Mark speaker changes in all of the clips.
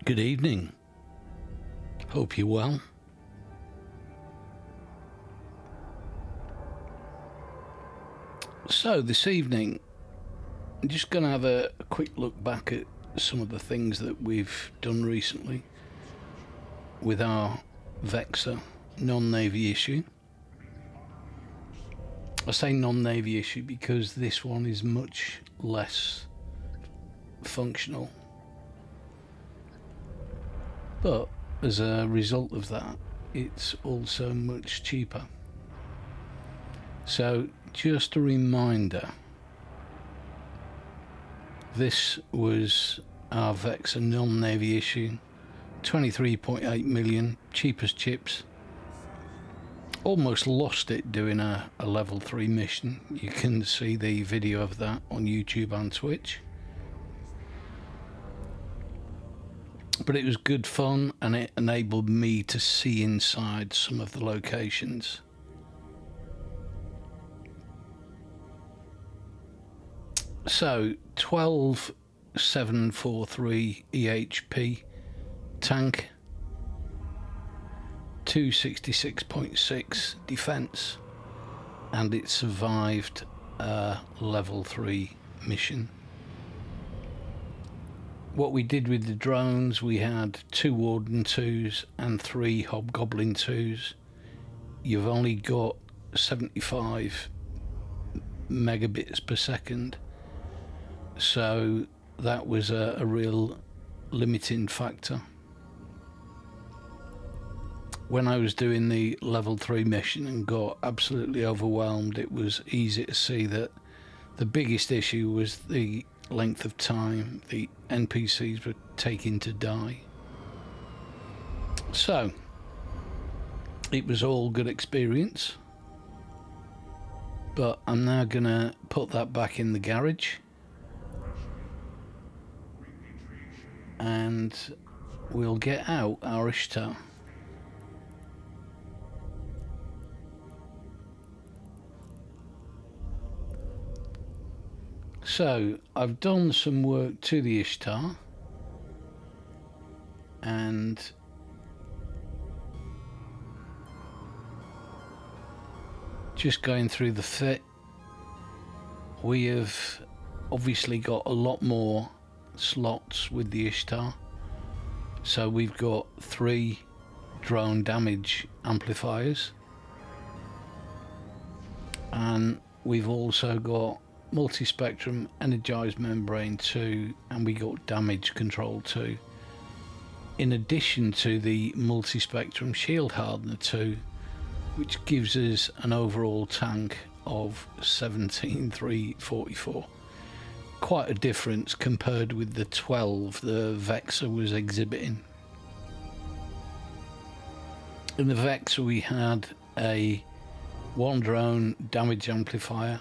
Speaker 1: Good evening. Hope you're well. So this evening, I'm just going to have a quick look back at some of the things that we've done recently with our Vexor non-Navy issue. I say non-Navy issue because this one is much less functional. But as a result of that, it's also much cheaper. So just a reminder, this was our Vexor non-Navy issue, 23.8 million, cheapest chips. Almost lost it doing a level 3 mission. You can see the video of that on YouTube and Twitch. But it was good fun, and it enabled me to see inside some of the locations. So 12743 EHP tank, 266.6 defense, and it survived a level 3 mission. What we did with the drones, we had 2 Warden 2s and 3 Hobgoblin 2s. You've only got 75 megabits per second, so that was a real limiting factor. When I was doing the level 3 mission and got absolutely overwhelmed, it was easy to see that the biggest issue was the length of time the NPCs were taking to die. So it was all good experience, but I'm now gonna put that back in the garage and we'll get out our Ishtar. So I've done some work to the Ishtar, and just going through the fit, we have obviously got a lot more slots with the Ishtar. So we've got 3 drone damage amplifiers, and we've also got multi-spectrum energized membrane 2, and we got damage control 2, in addition to the multi-spectrum shield hardener 2, which gives us an overall tank of 17,344. Quite a difference compared with the 12 the Vexor was exhibiting. In the Vexor we had a 1 drone damage amplifier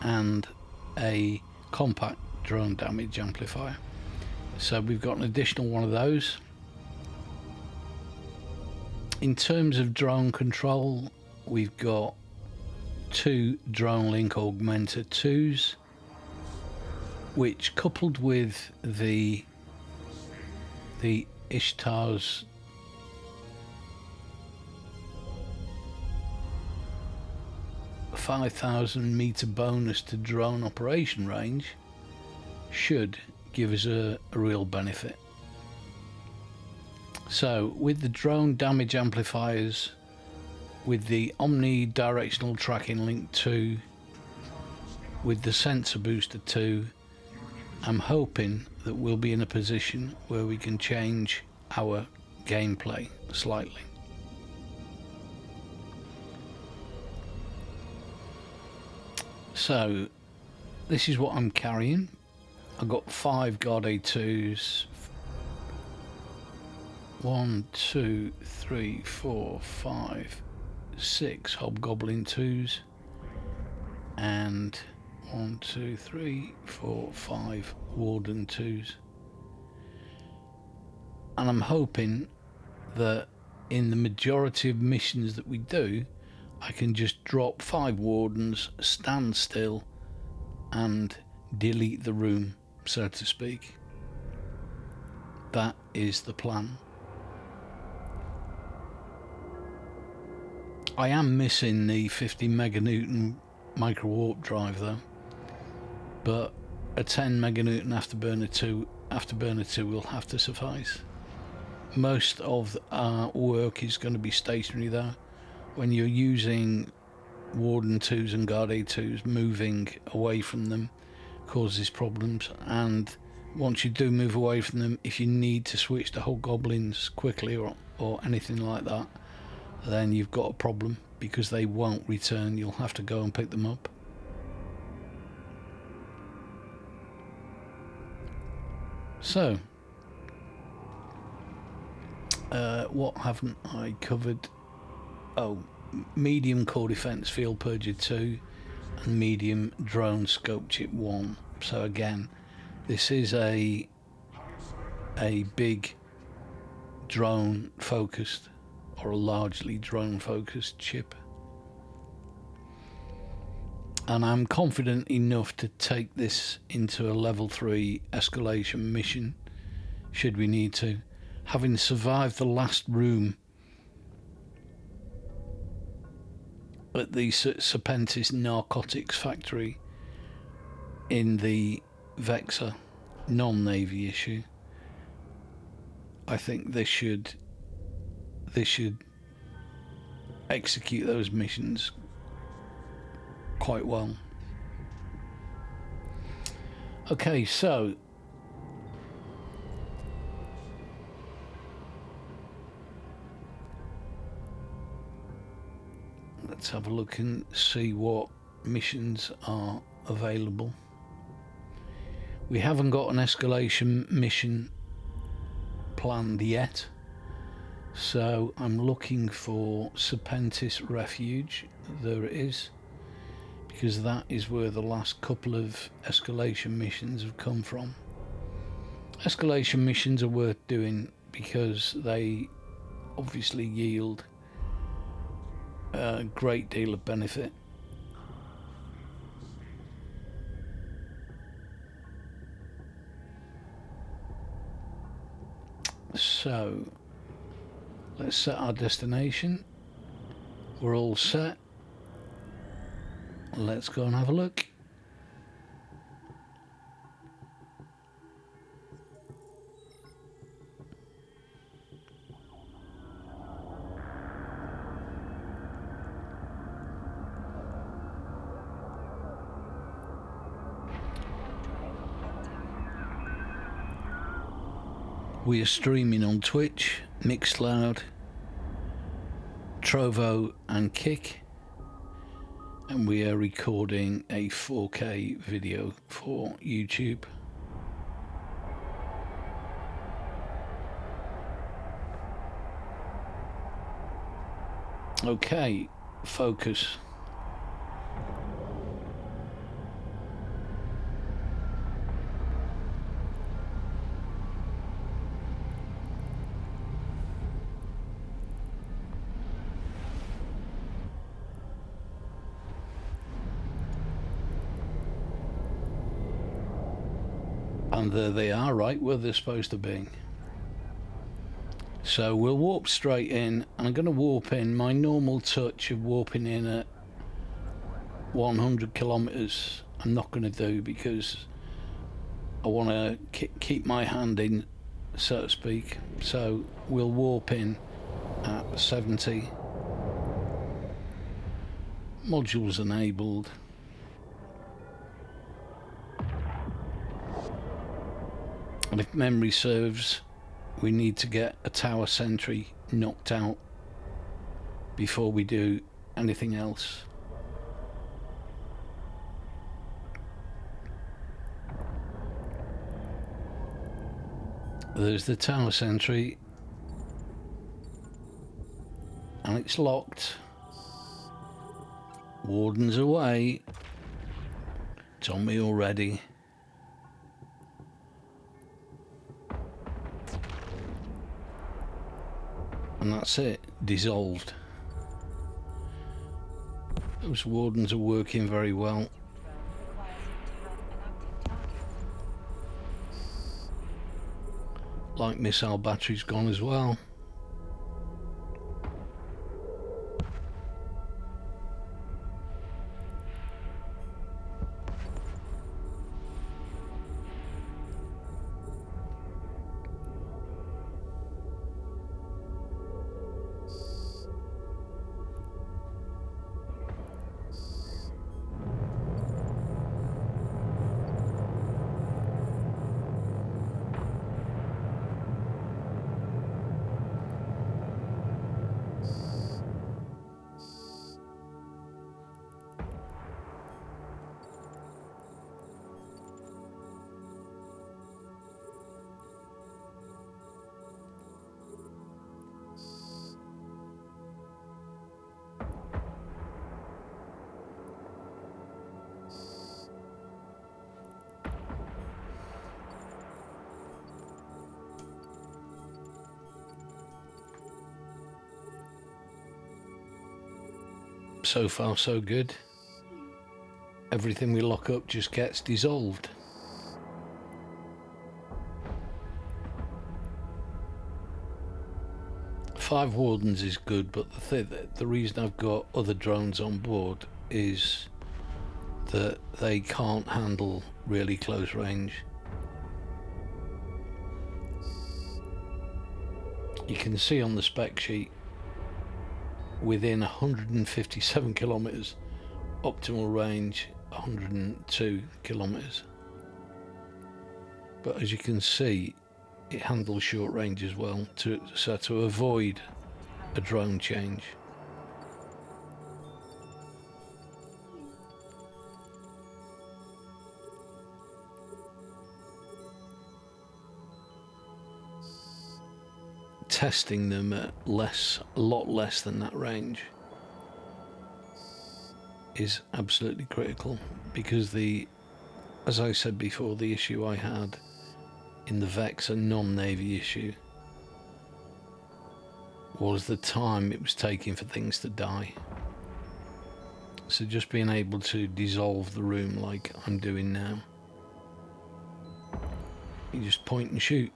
Speaker 1: and a compact drone damage amplifier. So we've got an additional one of those. In terms of drone control, we've got 2 Drone Link Augmenter 2s, which, coupled with the Ishtar's .5,000 meter bonus to drone operation range, should give us a real benefit. So with the drone damage amplifiers, with the omnidirectional tracking link 2, with the sensor booster 2, I'm hoping that we'll be in a position where we can change our gameplay slightly. So this is what I'm carrying. I've got 5 God A2s, 1, 2, 3, 4, 5, 6 Hobgoblin 2s, and 1, 2, 3, 4, 5 Warden 2s. And I'm hoping that in the majority of missions that we do, I can just drop 5 Wardens, stand still, and delete the room, so to speak. that is the plan. I am missing the 50 meganewton micro warp drive though, but a 10 meganewton afterburner 2 will have to suffice. Most of our work is going to be stationary though. When you're using Warden 2s and Guard A2s, moving away from them causes problems, and once you do move away from them, if you need to switch to hobgoblins quickly or anything like that, then you've got a problem because they won't return. You'll have to go and pick them up. So, what haven't I covered? Oh, medium core defense field purger 2 and medium drone scope chip 1. So again, this is a big drone focused, or a largely drone focused chip, and I'm confident enough to take this into a level 3 escalation mission should we need to, having survived the last room at the Serpentis narcotics factory in the Vexor non-navy issue. I think this should execute those missions quite well. Okay, so let's have a look and see what missions are available. We haven't got an escalation mission planned yet, so I'm looking for Serpentis Refuge. There it is, because that is where the last couple of escalation missions have come from. Escalation missions are worth doing because they obviously yield a great deal of benefit. So let's set our destination. We're all set. Let's go and have a look. We are streaming on Twitch, MixCloud, Trovo and Kick, and we are recording a 4K video for YouTube. Okay, focus. And there they are, right where they're supposed to be. So we'll warp straight in, and I'm going to warp in my normal touch of warping in at 100 kilometers. I'm not going to do because I want to keep my hand in, so to speak. So we'll warp in at 70. Modules enabled. And if memory serves, we need to get a tower sentry knocked out before we do anything else. There's the tower sentry, and it's locked. Warden's away. It's on me already. And that's it, dissolved. Those wardens are working very well. like missile battery's gone as well. So far so good. Everything we lock up just gets dissolved. Five wardens is good, but the reason I've got other drones on board is that they can't handle really close range. You can see on the spec sheet within 157 kilometers, optimal range 102 kilometers. But as you can see, it handles short range as well, so to avoid a drone change. Testing them at a lot less than that range is absolutely critical, because as I said before, the issue I had in the Vex, a non-Navy issue, was the time it was taking for things to die. So just being able to dissolve the room like I'm doing now, you just point and shoot.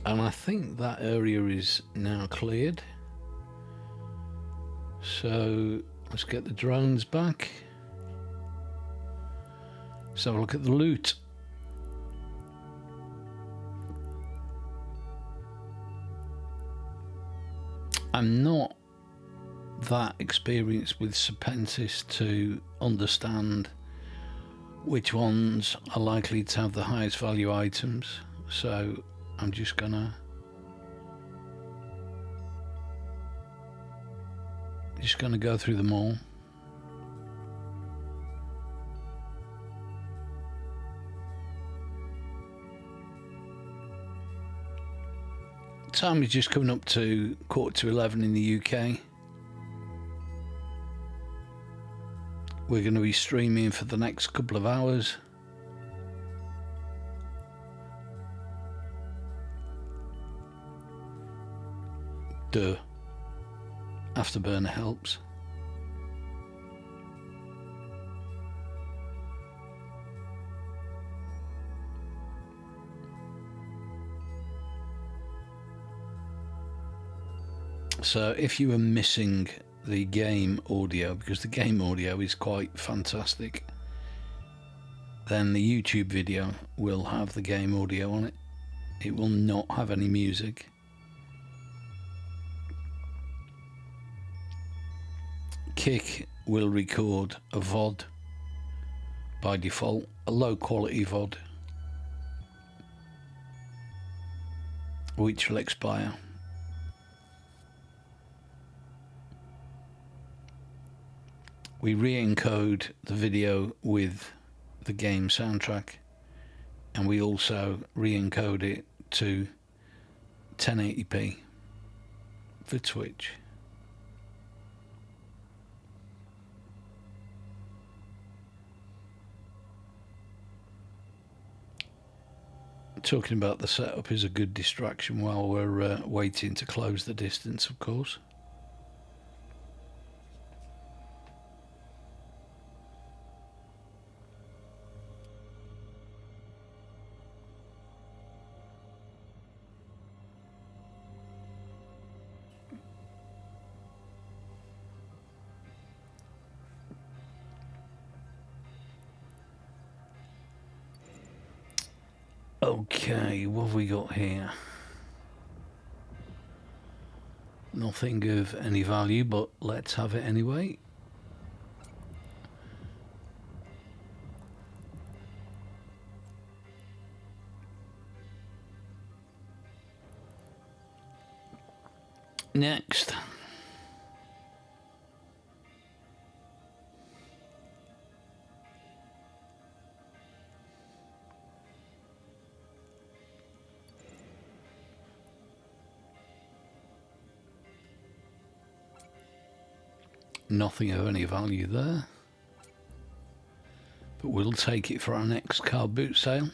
Speaker 1: And I think that area is now cleared. So let's get the drones back. Let's have a look at the loot. I'm not that experienced with Serpentis to understand which ones are likely to have the highest value items, so I'm just gonna go through them all. Time is just coming up to 11:15 in the UK. We're going to be streaming for the next couple of hours. Duh. Afterburner helps. So if you were missing the game audio, because the game audio is quite fantastic, then the YouTube video will have the game audio on it. It will not have any music. Kick will record a VOD by default, a low quality VOD, which will expire. We re-encode the video with the game soundtrack, and we also re-encode it to 1080p for Twitch. talking about the setup is a good distraction while we're waiting to close the distance, of course. Okay, what have we got here? Nothing of any value, but let's have it anyway. Next. Nothing of any value there, but we'll take it for our next car boot sale.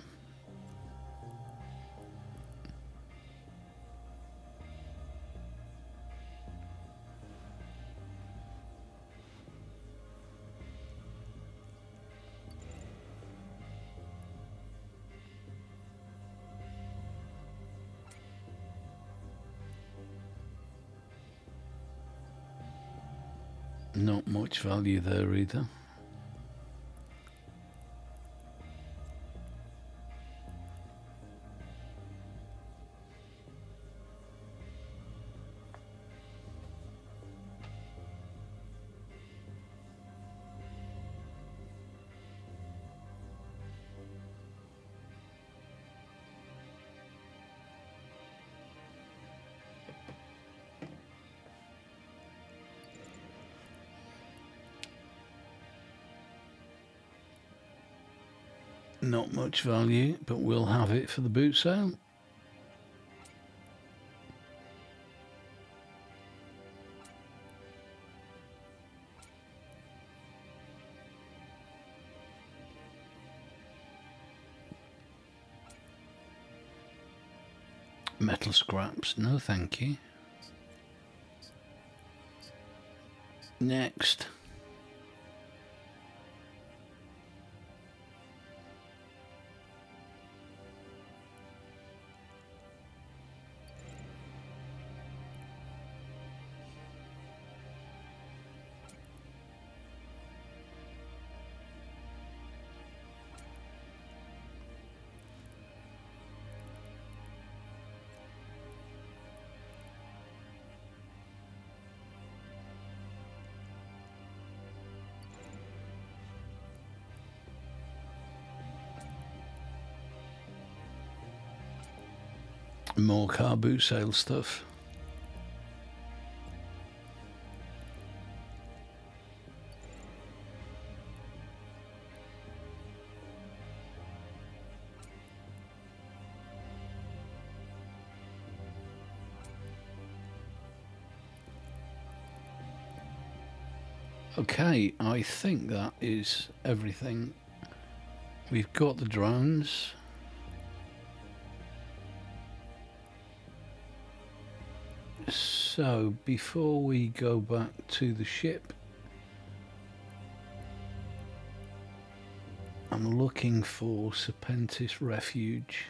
Speaker 1: Not much value there either. Not much value, but we'll have it for the boot sale. Metal scraps, no thank you. Next. More car boot sale stuff. Okay, I think that is everything. We've got the drones. So, before we go back to the ship, I'm looking for Serpentis refuge.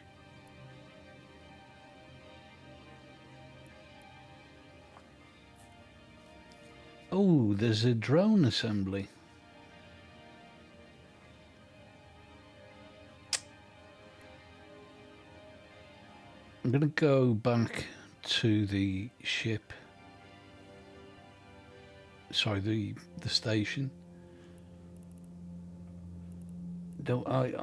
Speaker 1: Oh, there's a drone assembly. I'm going to go back to the ship. Sorry, the station. Don't I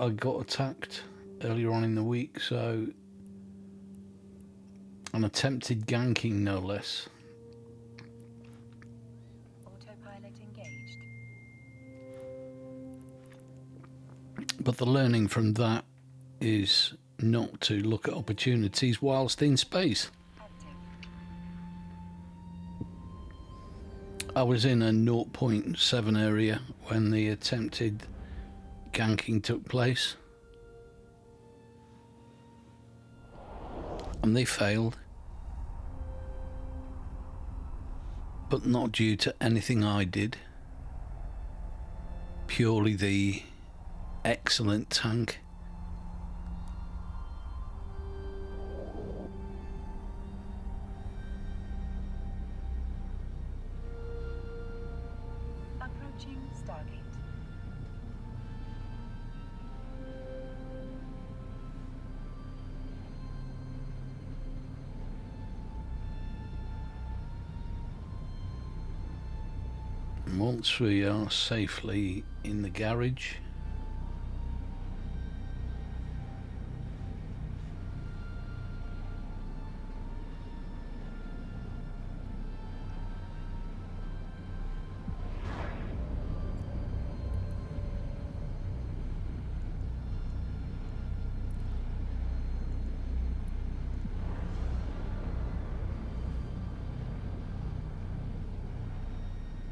Speaker 1: got attacked earlier on in the week, so an attempted ganking, no less.
Speaker 2: Autopilot engaged.
Speaker 1: But the learning from that is not to look at opportunities whilst in space. I was in a 0.7 area when the attempted ganking took place. and they failed. But not due to anything I did. Purely the excellent tank.
Speaker 2: Approaching Stargate.
Speaker 1: Once we are safely in the garage,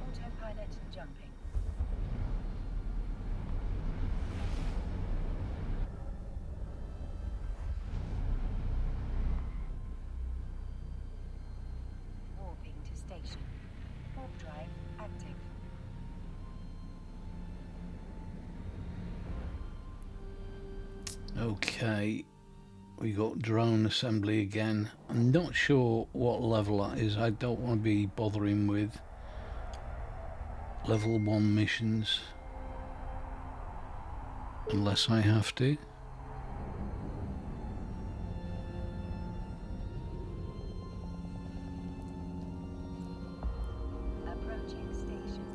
Speaker 2: Autopilot jumping. Warping to station. Warp drive active.
Speaker 1: okay, we got drone assembly again. I'm not sure what level that is. I don't want to be bothering with level 1 missions unless I have to.
Speaker 2: Approaching station.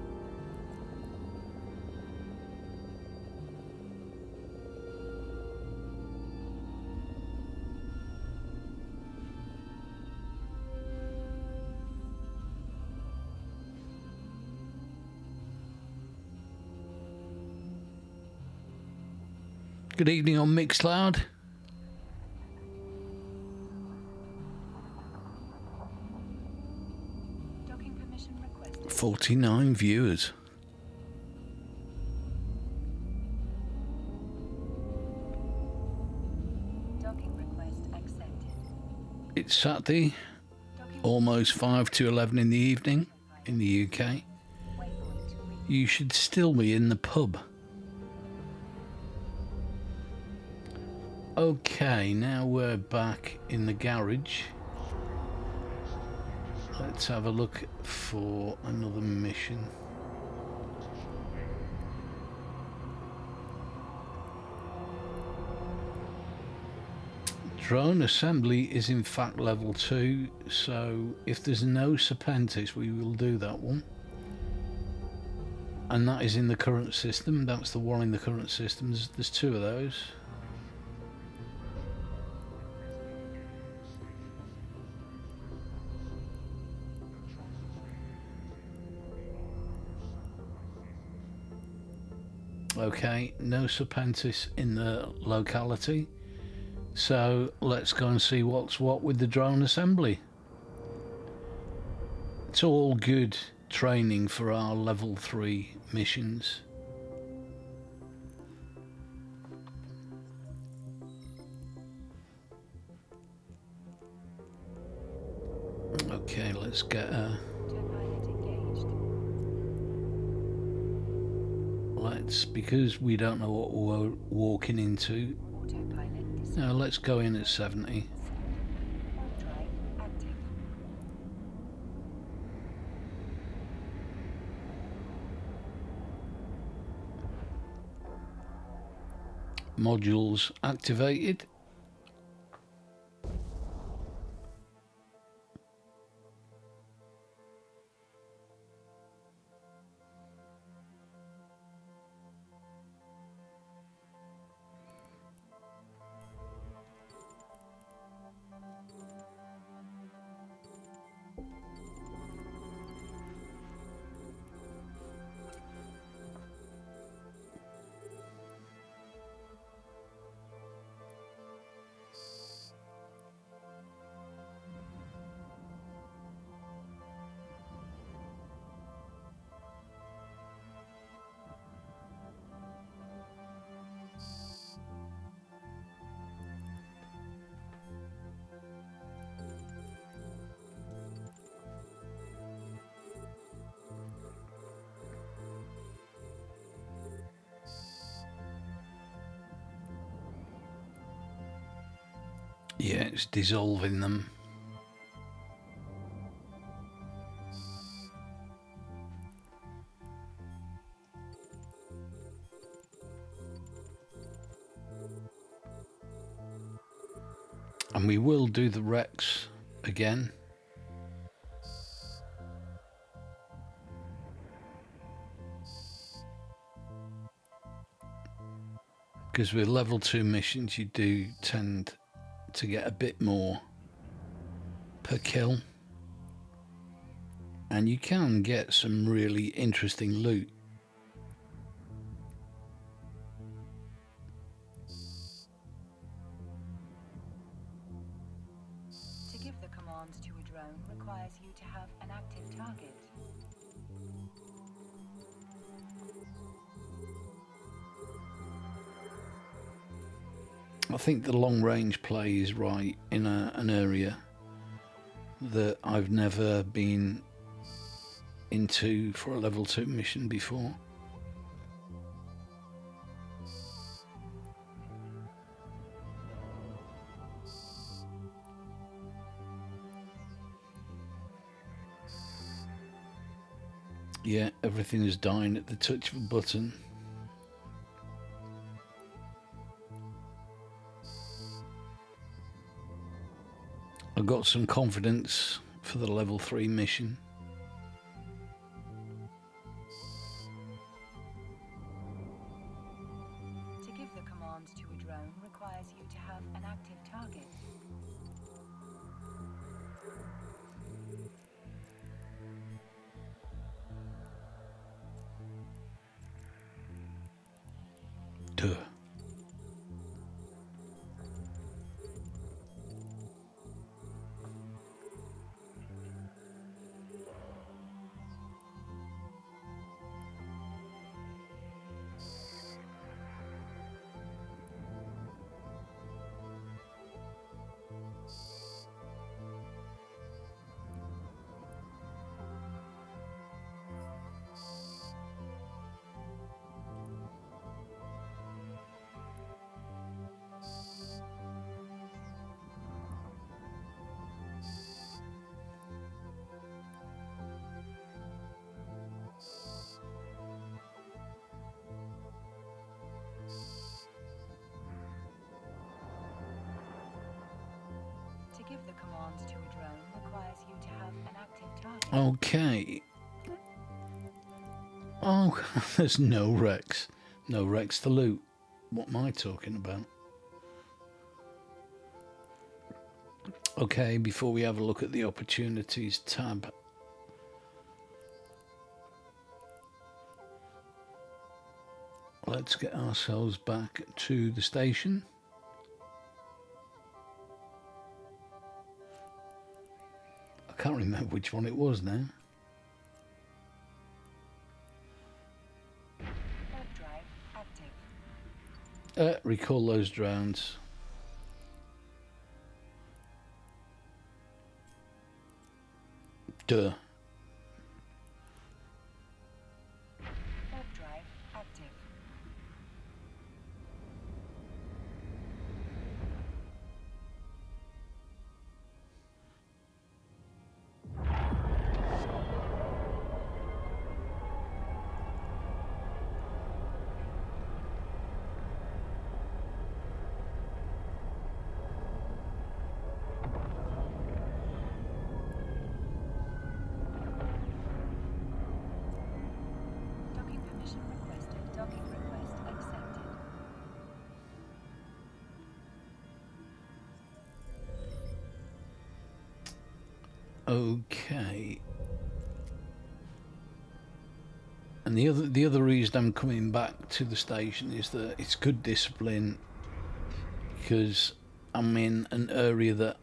Speaker 1: Good evening on MixCloud.
Speaker 2: Docking permission requested.
Speaker 1: 49 viewers.
Speaker 2: Docking request accepted.
Speaker 1: It's Saturday,
Speaker 2: Docking
Speaker 1: almost 5 to 11 in the evening in the UK.
Speaker 2: waypoint reached.
Speaker 1: You should still be in the pub. Okay, now we're back in the garage. Let's have a look for another mission. Drone assembly is in fact level 2, so if there's no Serpentis, we will do that one. And that is in the current system. That's the one in the current system. There's 2 of those. Okay, no Serpentis in the locality. So let's go and see what's what with the drone assembly. It's all good training for our level 3 missions. Okay, let's get a...
Speaker 2: Autopilot engaged.
Speaker 1: Let's, because we don't know what we're walking into.
Speaker 2: Autopilot dis-
Speaker 1: No, let's go in at 70.
Speaker 2: Warp drive active.
Speaker 1: Modules activated. Yeah, it's dissolving them. And we will do the Rex again. Because with level 2 missions you do tend to get a bit more per kill. And you can get some really interesting loot.
Speaker 2: To give the command to a drone requires you to have an active target.
Speaker 1: I think the long range play is right in an area that I've never been into for a level 2 mission before. Yeah, everything is dying at the touch of a button. I got some confidence for the level 3 mission.
Speaker 2: To give the command to a drone requires you to have an active target.
Speaker 1: Duh.
Speaker 2: To give the command to a drone requires you to have an active target.
Speaker 1: Okay. Oh, there's no Rex. No Rex to loot. What am I talking about? Okay, before we have a look at the opportunities tab. Let's get ourselves back to the station. I can't remember which one it was now.
Speaker 2: Warp drive active.
Speaker 1: Recall those drones. Duh.
Speaker 2: Warp drive active. Docking permission requested. Docking request accepted.
Speaker 1: Okay. And the other reason I'm coming back to the station is that it's good discipline, because I'm in an area that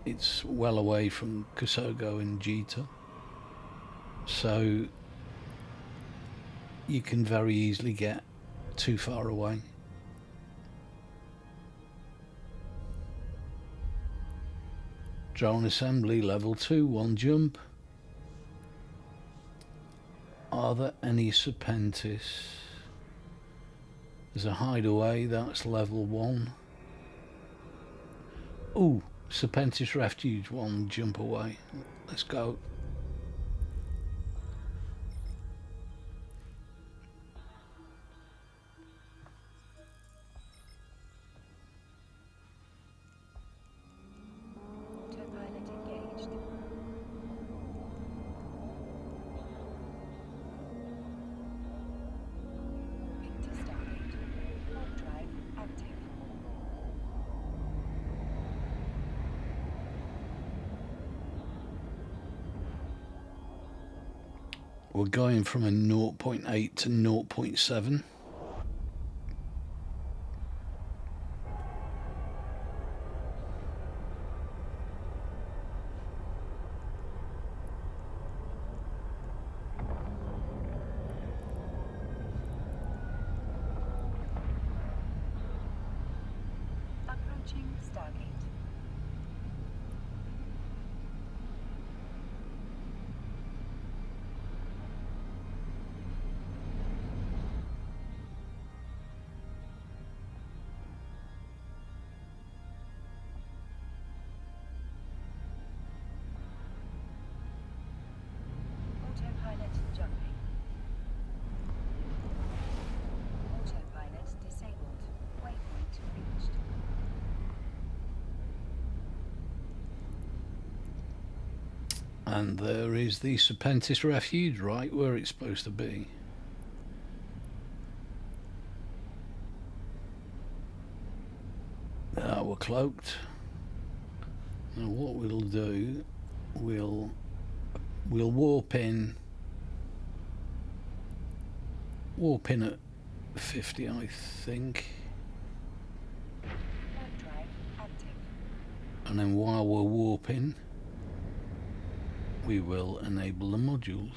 Speaker 1: it's well away from Kosogo and Jita, so you can very easily get too far away. Drone assembly level 2, 1 jump. Are there any Serpentis? There's a hideaway, that's level 1. Ooh, Serpentis Refuge, one jump away. Let's go.
Speaker 2: Autopilot engaged. Into Stargate. Warp drive active.
Speaker 1: We're going from a 0.8 to 0.7.
Speaker 2: Approaching Stargate. Autopilot jumping. Autopilot disabled. Waypoint reached.
Speaker 1: And there is the Serpentis Refuge, right where it's supposed to be. Now we're cloaked. Now what we'll do, we'll warp in at 50, I think.
Speaker 2: Warp drive active.
Speaker 1: And then while we're warping, we will enable the modules.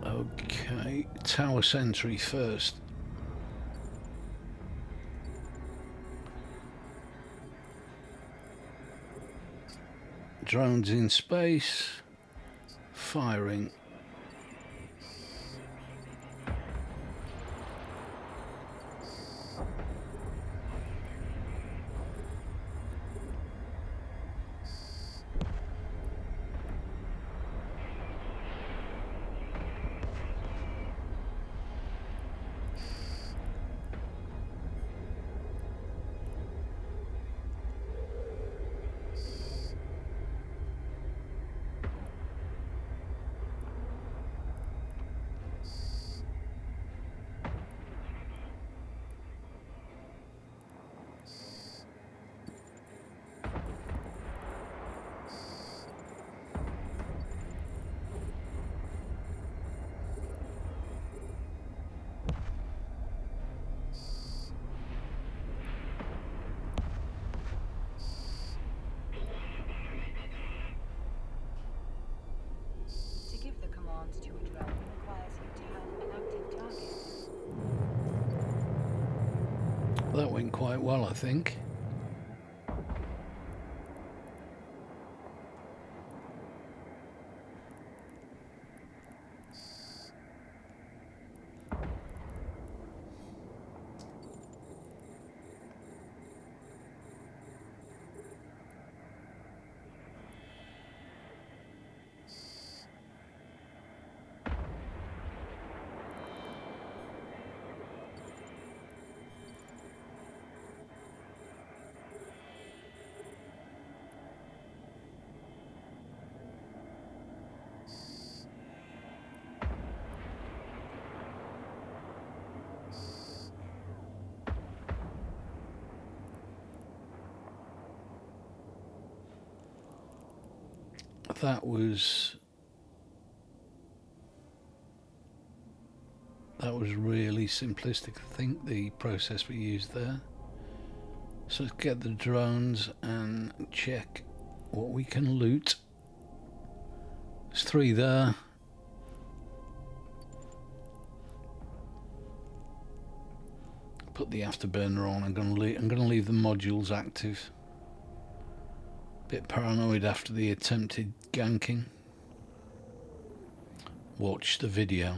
Speaker 1: Okay, tower sentry first. Drones in space, firing.
Speaker 2: To give the commands to a drone requires you to have an active target.
Speaker 1: That went quite well, I think. That was really simplistic, I think, the process we used there. So let's get the drones and check what we can loot. There's 3 there. put the afterburner on. I'm going to leave the modules active. Bit paranoid after the attempted ganking. Watch the video.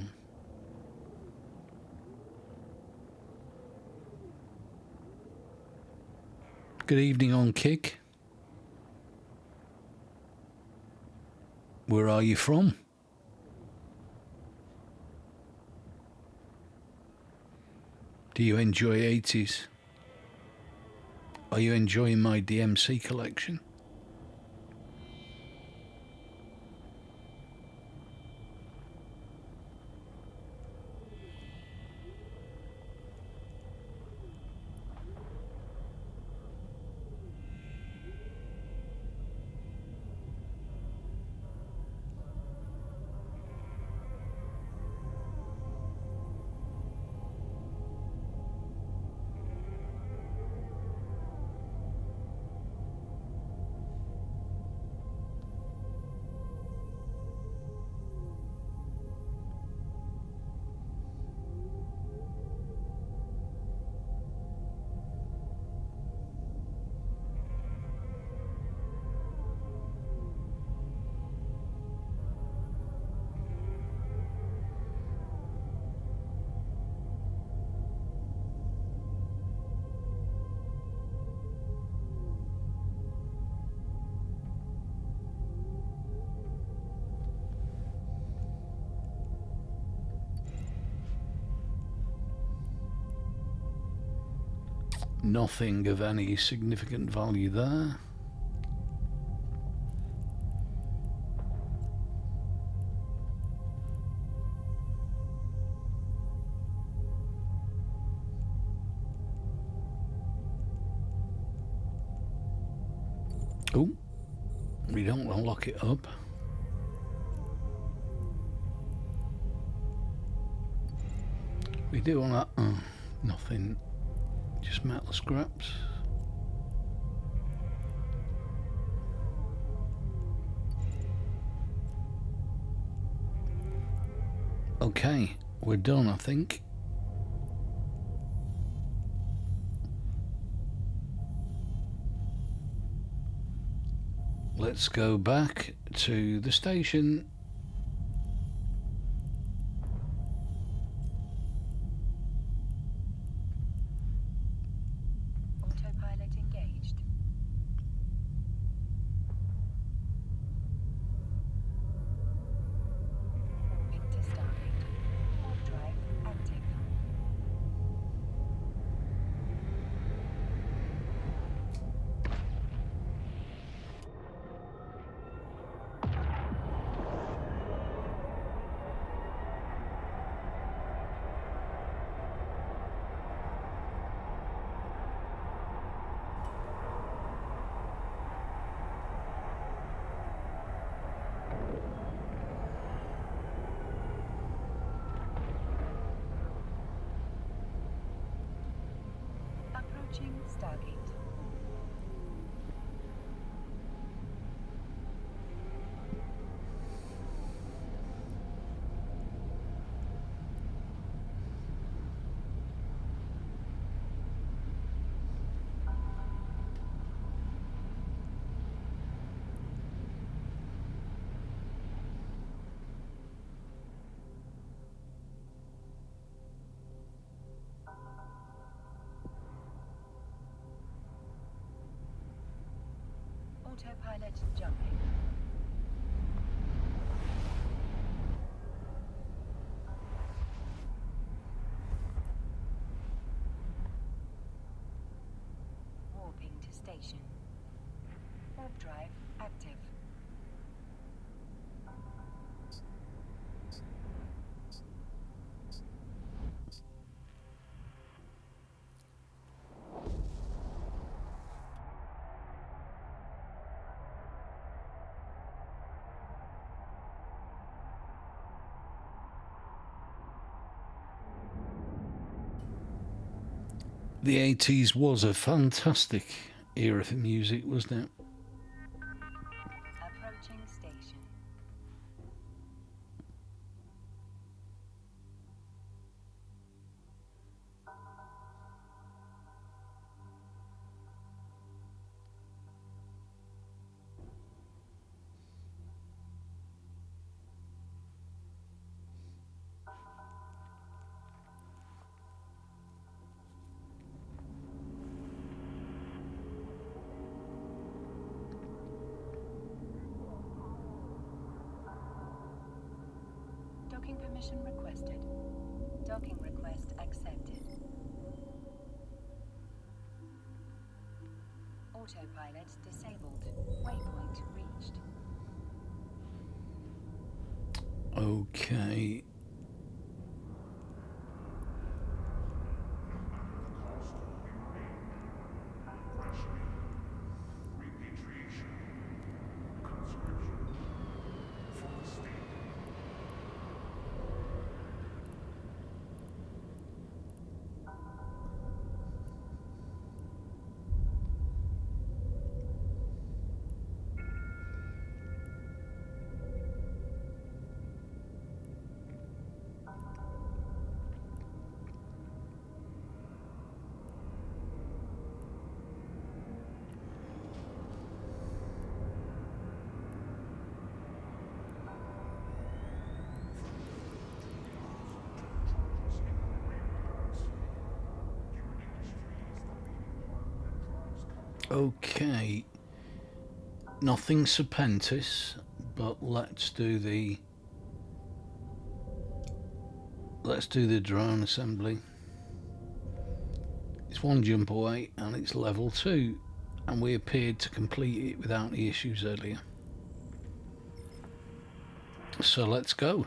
Speaker 1: Good evening on Kick. Where are you from? Do you enjoy 80s? Are you enjoying my DMC collection? Nothing of any significant value there. Oh, we don't want to lock it up. We do want that. Oh, nothing. Just metal scraps. Okay, we're done, I think. Let's go back to the station.
Speaker 2: Autopilot engaged. Warping to Stargate. Warp drive active. Approaching Stargate. Autopilot jumping. Warping to station. Warp drive active.
Speaker 1: The 80s was a fantastic era for music, wasn't it?
Speaker 2: Approaching station. Docking permission requested. Docking request accepted. Autopilot disabled. Waypoint reached.
Speaker 1: Okay. Okay, nothing Serpentis, but let's do the drone assembly. It's one jump away and it's level 2, and we appeared to complete it without any issues earlier. So let's go.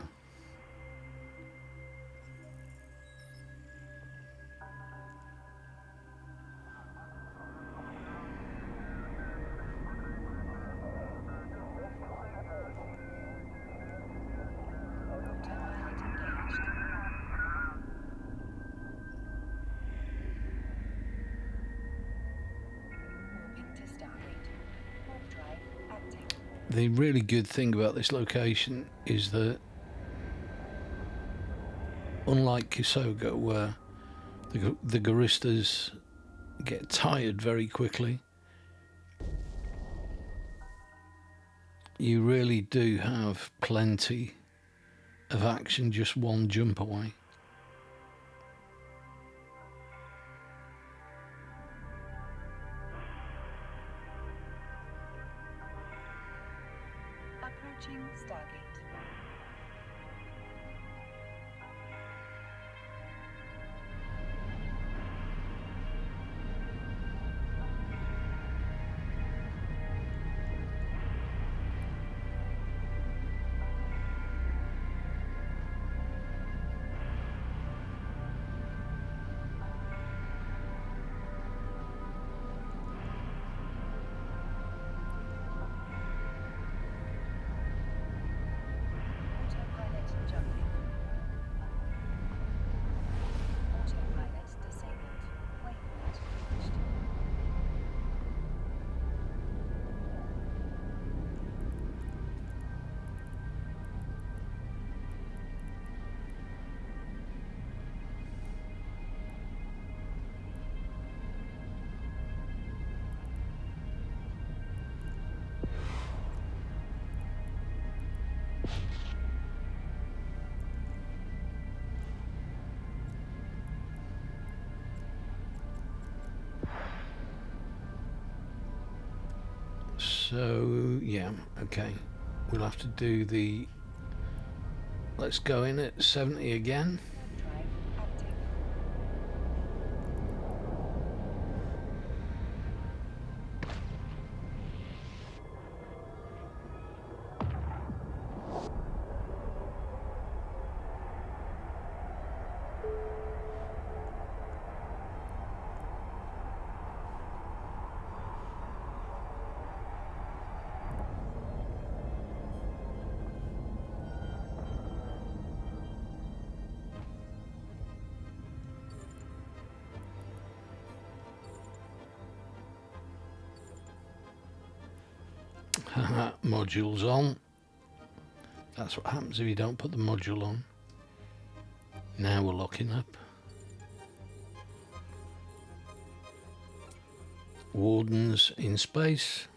Speaker 1: The really good thing about this location is that, unlike Kisoga, where the Garistas get tired very quickly, you really do have plenty of action just one jump away.
Speaker 2: Approaching Stargate.
Speaker 1: So yeah, okay, we'll have to do the, let's go in at 70 again. Modules on. That's what happens if you don't put the module on. Now we're locking up. Wardens in space.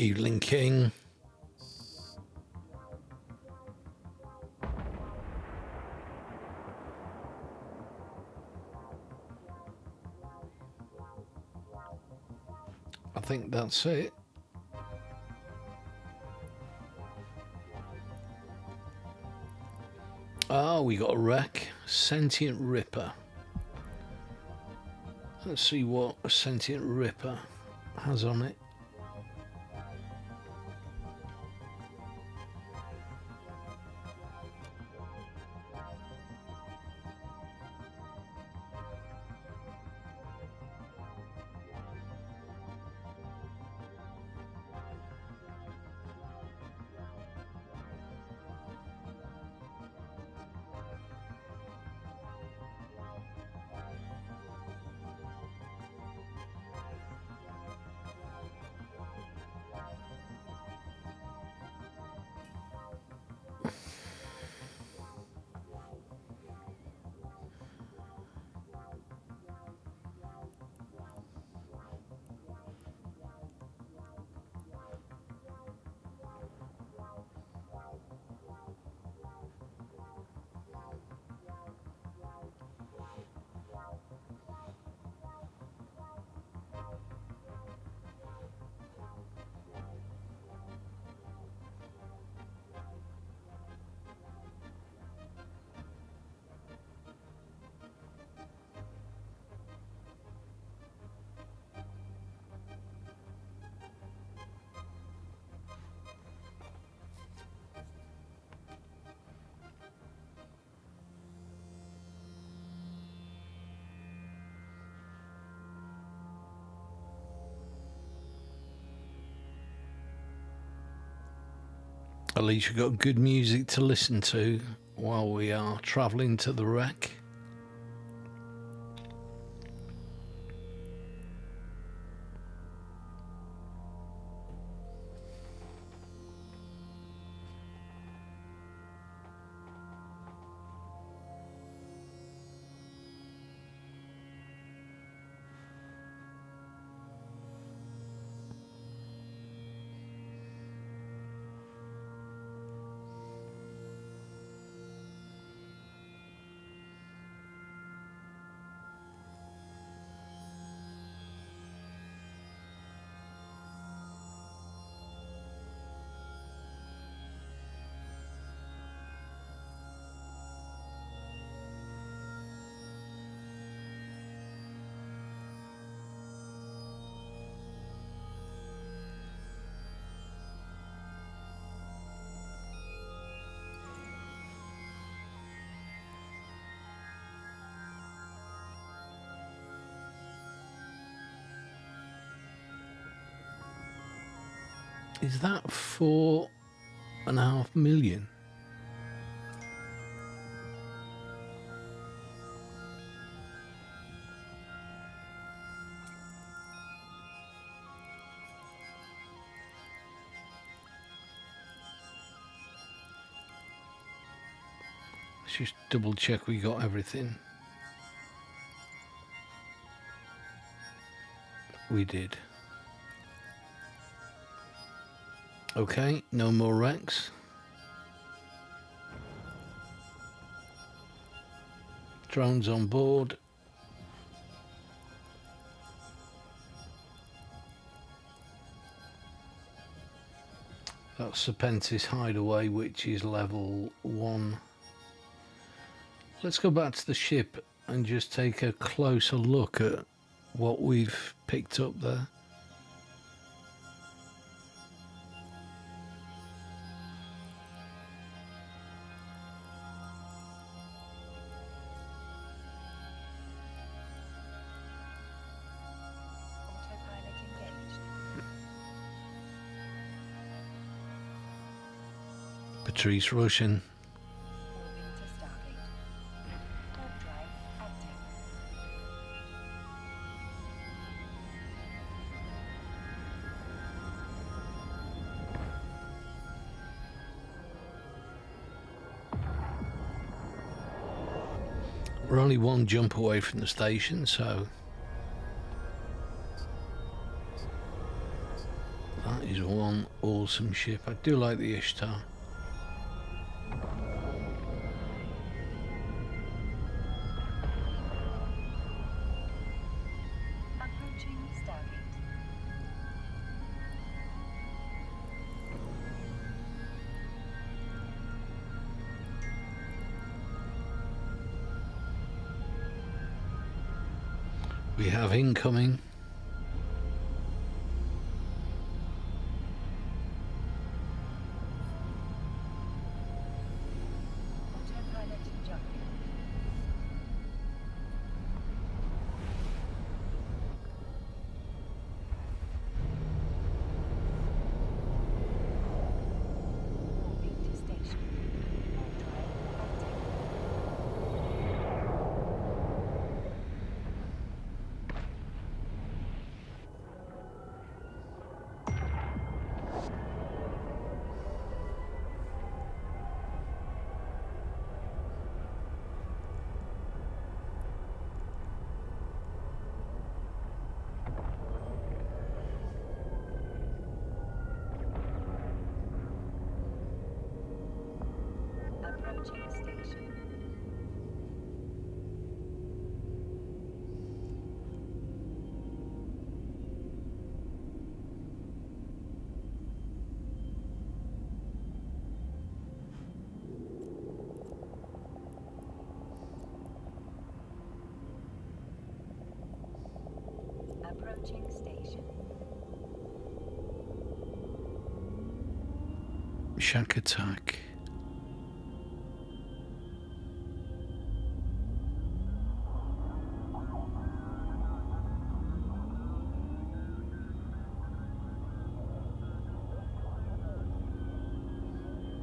Speaker 1: Evelyn King. I think that's it. Oh, we got a wreck. Sentient Ripper. Let's see what a Sentient Ripper has on it. At least you've got good music to listen to while we are travelling to the wreck. Is that 4.5 million? Let's just double check we got everything. We did. Okay, no more wrecks. Drones on board. That's Serpentis hideaway, which is level 1. Let's go back to the ship and just take a closer look at what we've picked up there. Patrice Russian. We're only one jump away from the station, so that is one awesome ship. I do like the Ishtar.
Speaker 2: Approaching Stargate.
Speaker 1: We have incoming.
Speaker 2: Autopilot jumping. Moving to station. Drive active. Approaching station. Approaching station.
Speaker 1: Shack attack.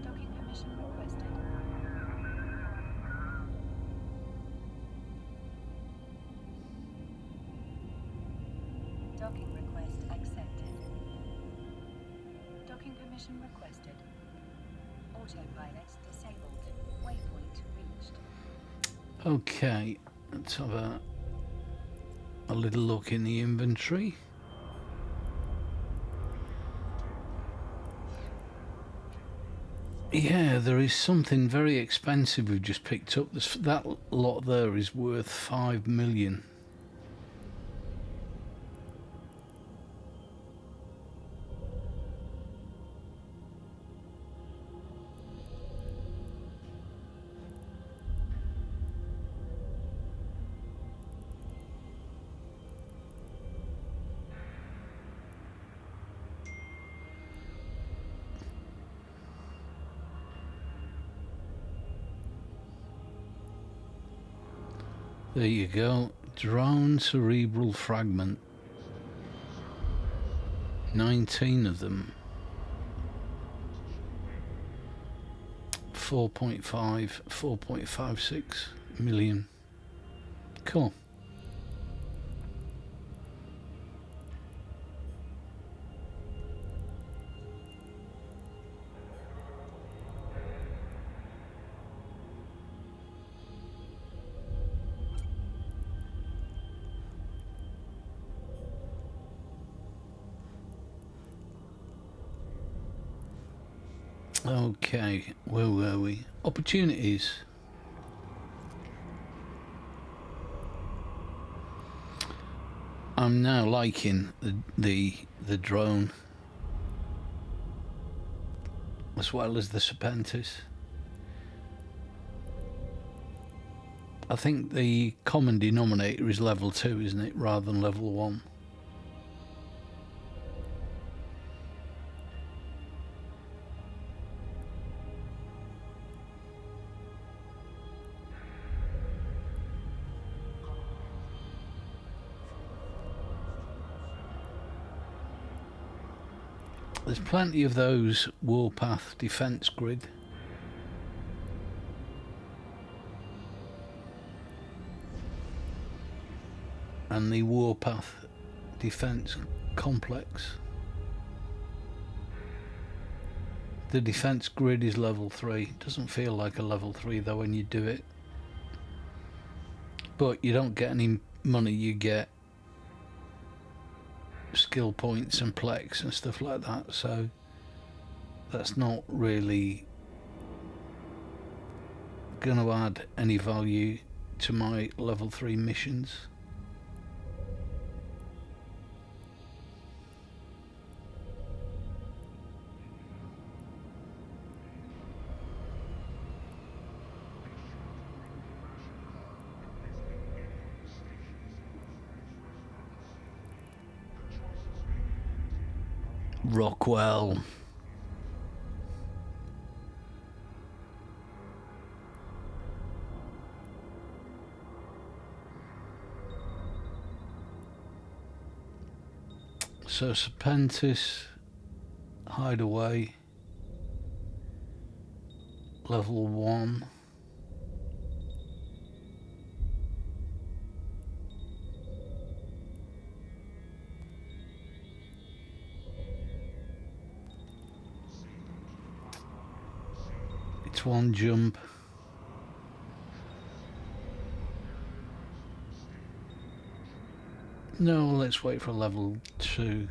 Speaker 2: Docking permission requested. Docking request accepted. Docking permission requested. Autopilot disabled. Waypoint reached.
Speaker 1: Okay, let's have a little look in the inventory. Yeah, there is something very expensive we've just picked up. That lot there is worth 5 million. There you go. Drone cerebral fragment. 19 of them. 4.56 million. Cool. Okay, where were we? Opportunities. I'm now liking the drone as well as the Serpentis. I think the common denominator is level 2, isn't it, rather than level 1. There's plenty of those warpath defense grid. And the warpath defense complex. The defense grid is level 3. Doesn't feel like a level 3 though when you do it. But you don't get any money, you get skill points and plex and stuff like that, so that's not really going to add any value to my level 3 missions. Rockwell. So Serpentis, hideaway, level 1. It's 1 jump. No, let's wait for level 2.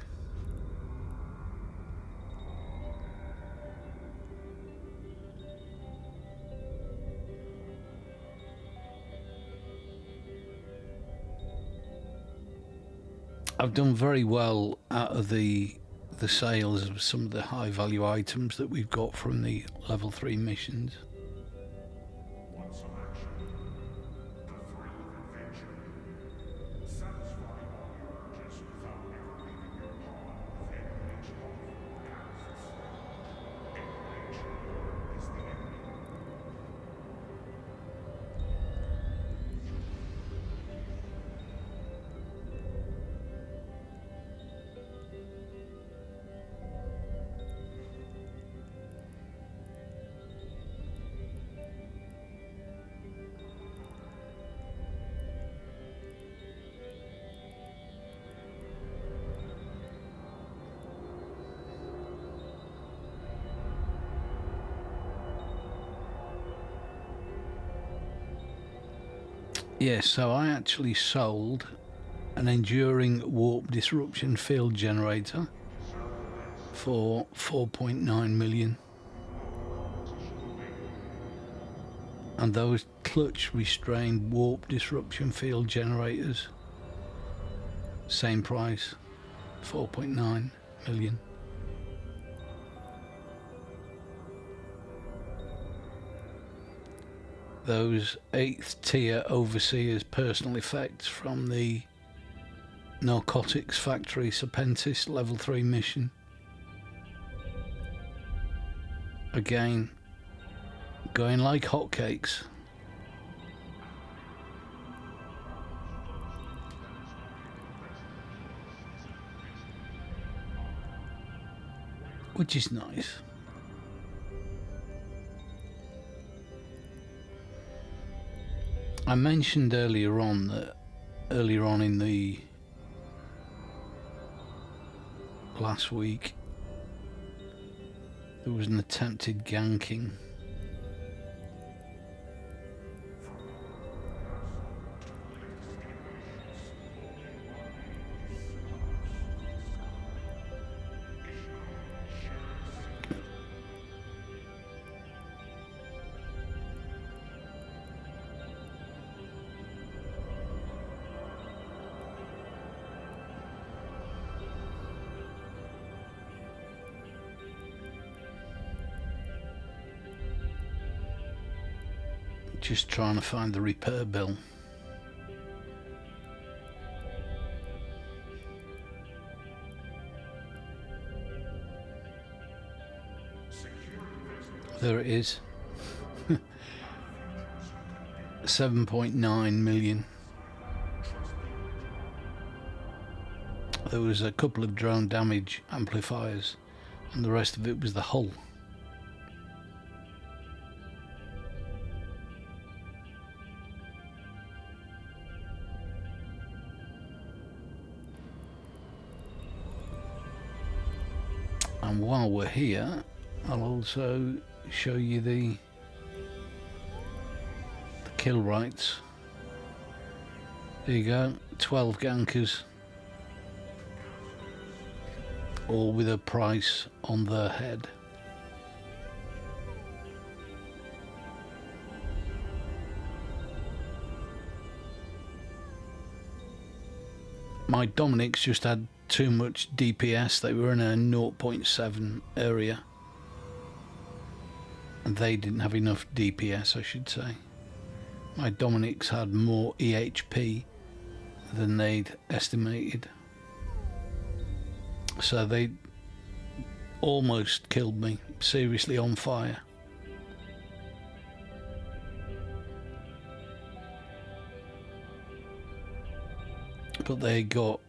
Speaker 1: I've done very well out of the sales of some of the high value items that we've got from the level 3 missions. Yes, so I actually sold an enduring warp disruption field generator for 4.9 million. And those clutch restrained warp disruption field generators, same price, 4.9 million. Those 8th tier overseers personal effects from the narcotics factory Serpentis level 3 mission. Again, going like hotcakes. Which is nice. I mentioned earlier on in the last week there was an attempted ganking. Just trying to find the repair bill. There it is. 7.9 million. There was a couple of drone damage amplifiers and the rest of it was the hull. And while we're here, I'll also show you the kill rights. There you go, 12 gankers, all with a price on their head. my Dominics just had too much DPS. They were in a 0.7 area. And they didn't have enough DPS, I should say. My Dominics had more EHP than they'd estimated. So they almost killed me, seriously on fire. But they got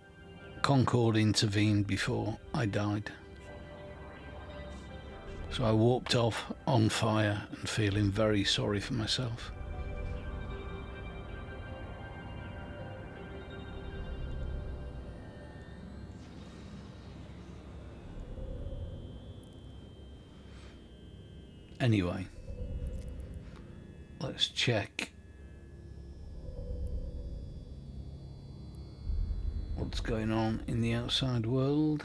Speaker 1: Concord intervened before I died. So I walked off on fire and feeling very sorry for myself. Anyway, let's check what's going on in the outside world.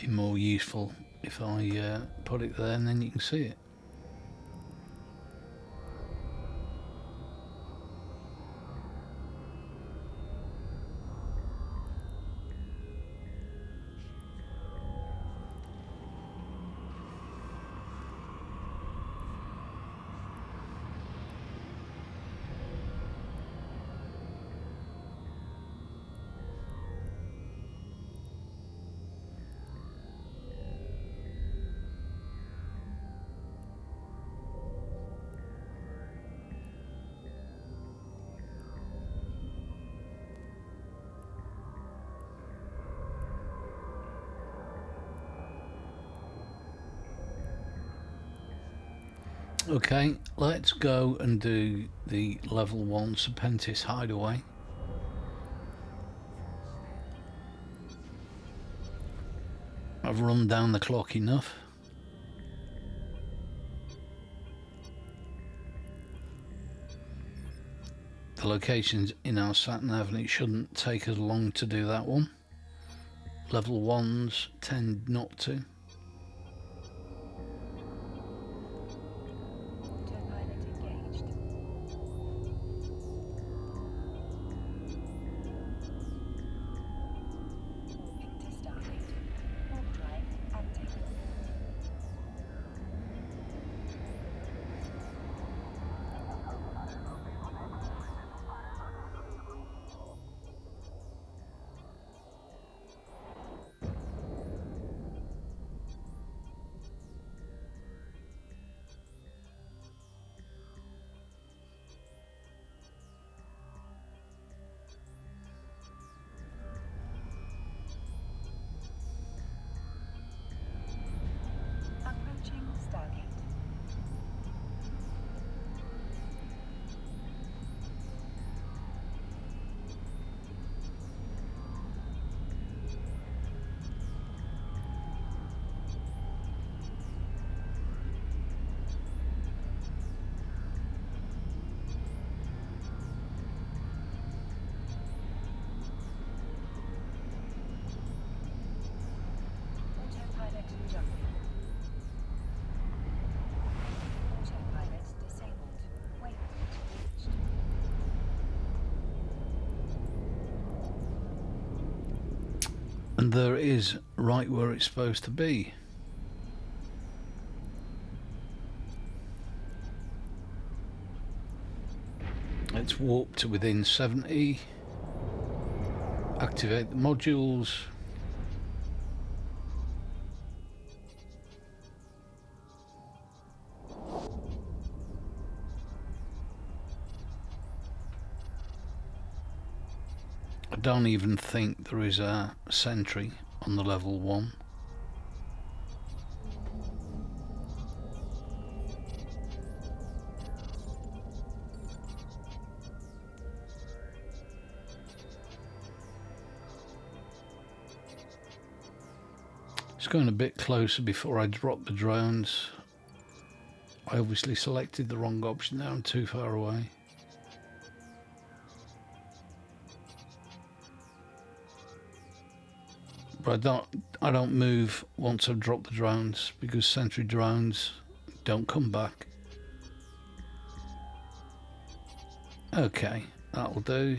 Speaker 1: Be more useful if I put it there and then you can see it. Okay, let's go and do the level 1 Serpentis hideaway. I've run down the clock enough. The location's in our sat-nav and it shouldn't take us long to do that one. Level 1s tend not to. And there it is, right where it's supposed to be. Let's warp to within 70. Activate the modules. I don't even think there is a sentry on the level 1. It's going a bit closer before I drop the drones. I obviously selected the wrong option there, I'm too far away. But I don't move once I've dropped the drones because sentry drones don't come back. Okay, that'll do.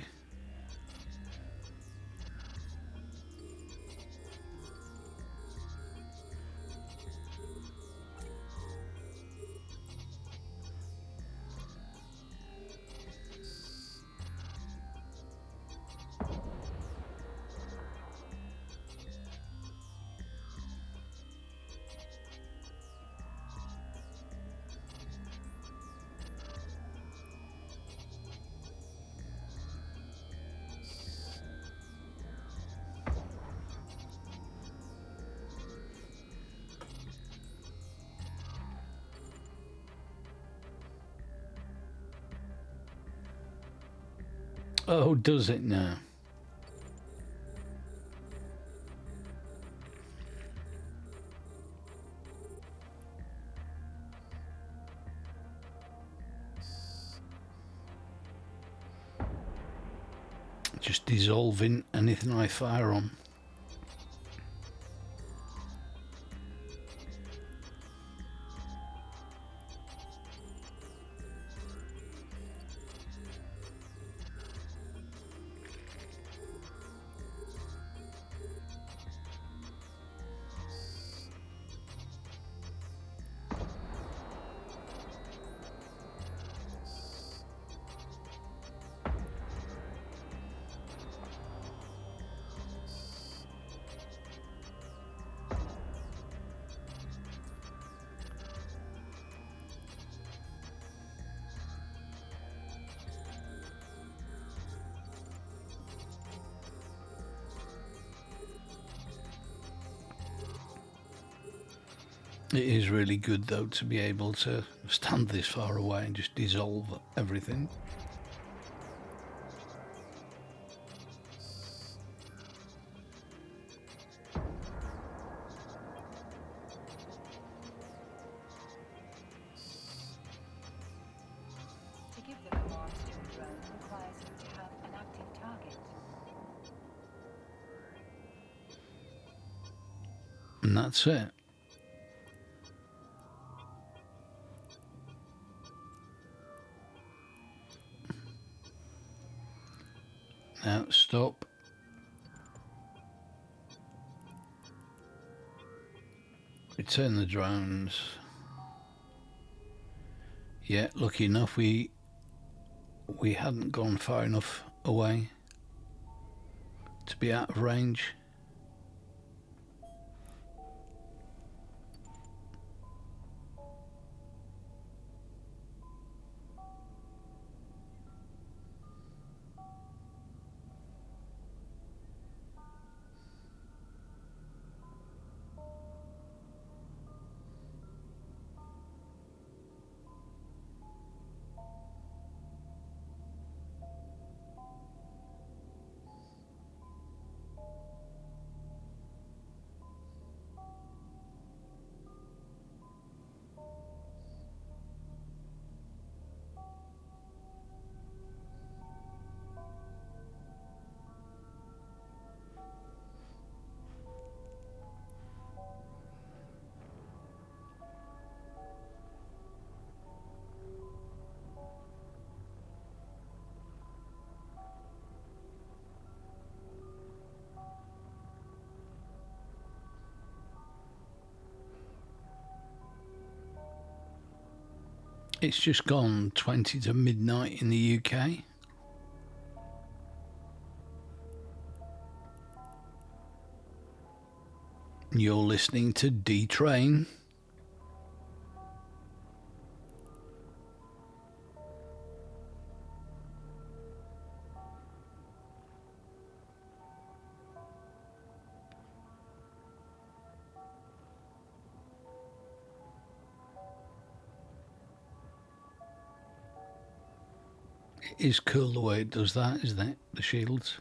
Speaker 1: Oh, does it now? Just dissolving anything I fire on. It is really good though to be able to stand this far away and just dissolve everything.
Speaker 2: To give the command to a drone requires you to have an active target.
Speaker 1: And that's it. Now stop. Return the drones. Yeah, lucky enough we hadn't gone far enough away to be out of range. It's just gone 20 to midnight in the UK. You're listening to D-Train. It is cool the way it does that, isn't it? The shields.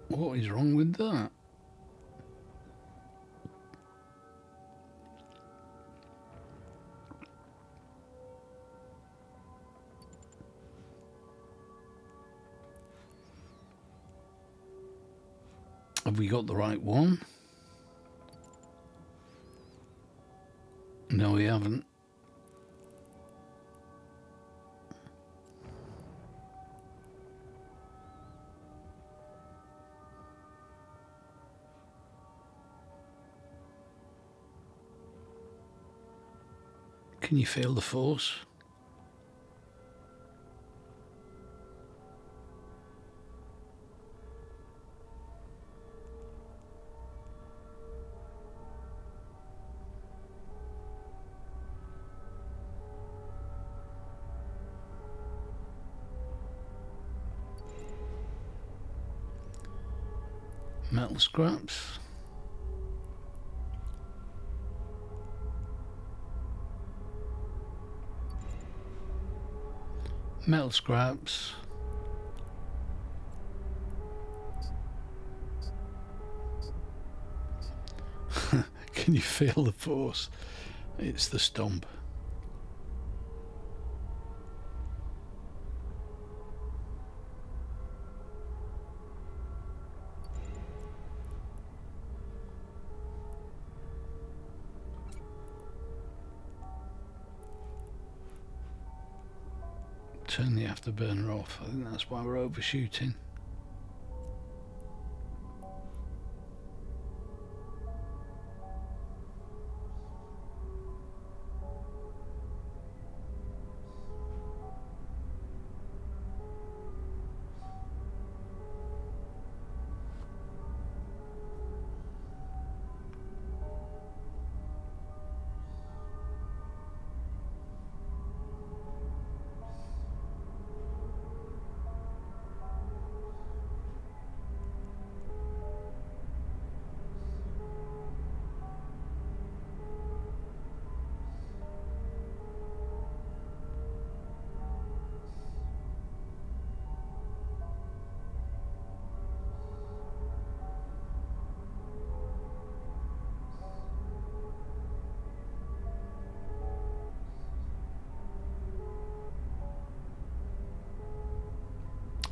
Speaker 1: What is wrong with that? Have we got the right one? No, we haven't. Can you feel the force? Metal scraps. Metal scraps. Can you feel the force? It's the stomp. Turn the afterburner off. I think that's why we're overshooting.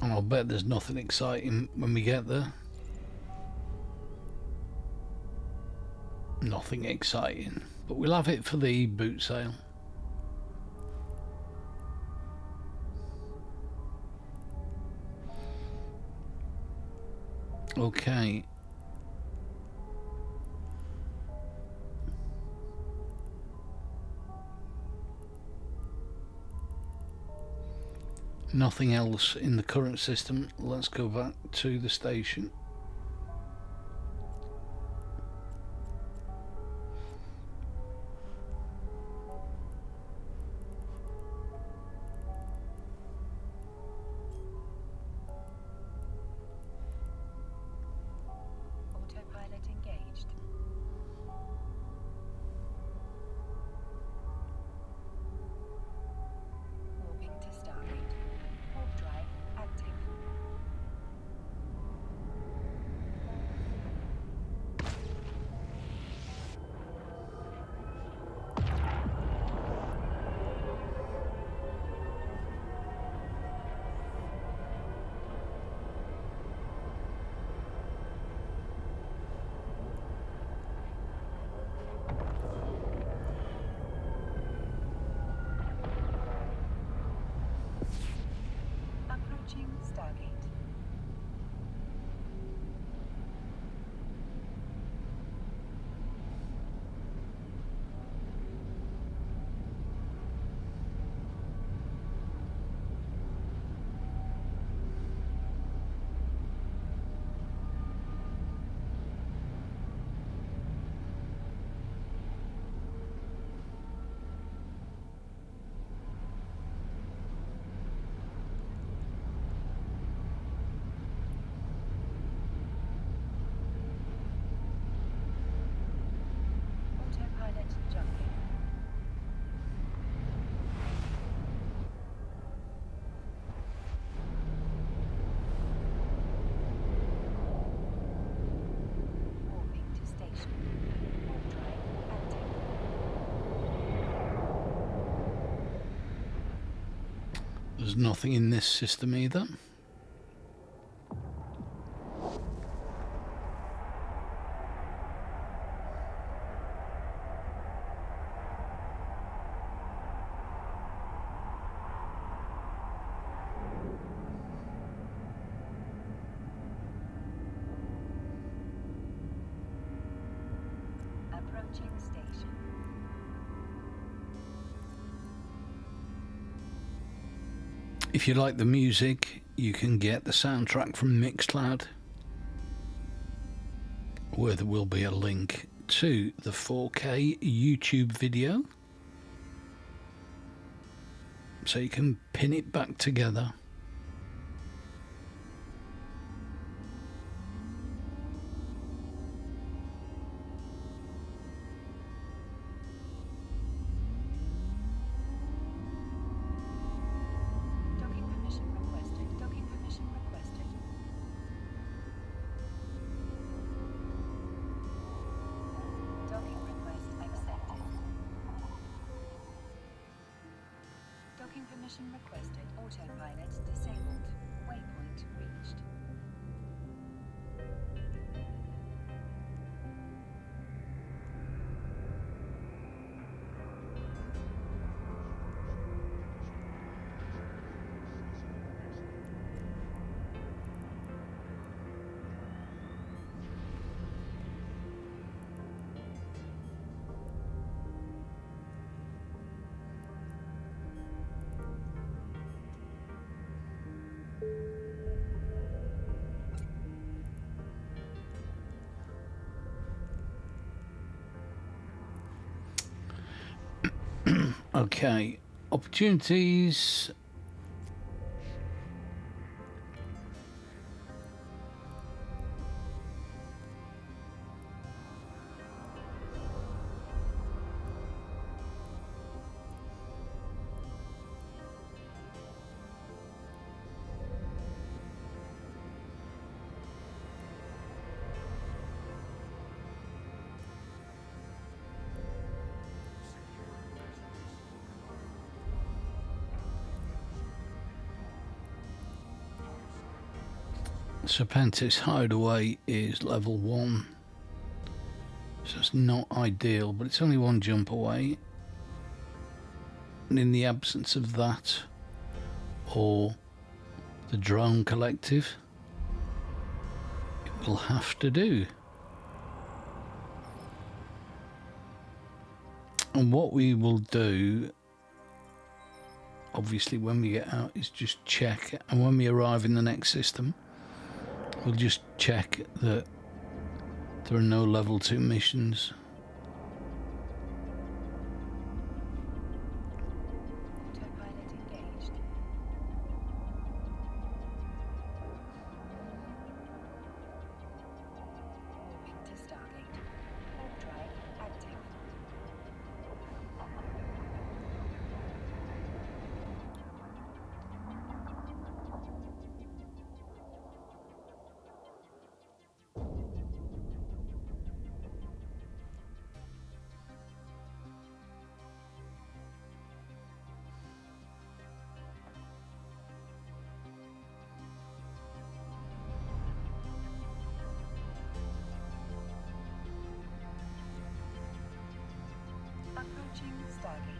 Speaker 1: And I'll bet there's nothing exciting when we get there. Nothing exciting, but we'll have it for the boot sale. Okay. Nothing else in the current system. Let's go back to the station.
Speaker 2: Autopilot engaged.
Speaker 1: There's nothing in this system either.
Speaker 2: Approaching station.
Speaker 1: If you like the music, you can get the soundtrack from MixCloud, where there will be a link to the 4K YouTube video, so you can pin it back together.
Speaker 2: Docking permission requested. Docking permission requested. Docking request accepted. Docking permission requested. Autopilot disabled. Waypoint reached.
Speaker 1: Okay, opportunities. Serpentis hideaway is level 1, so it's not ideal, but it's only one jump away. And in the absence of that, or the drone collective, it will have to do. And what we will do, obviously when we get out, is just check, and when we arrive in the next system, we'll just check that there are no level 2 missions.
Speaker 2: Autopilot engaged. Moving to Stargate. Warp drive active. Approaching Stargate.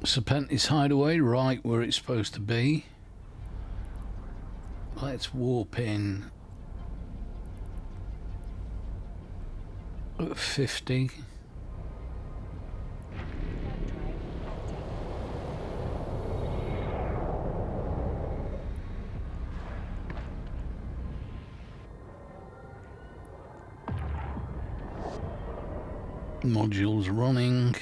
Speaker 1: Serpentis hideaway, right where it's supposed to be. Let's warp in at 50. Modules running.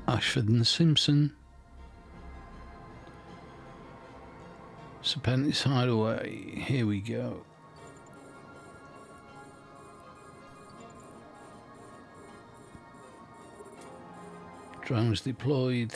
Speaker 1: Ashford and Simpson. Serpentis hideaway. Here we go. Drones deployed.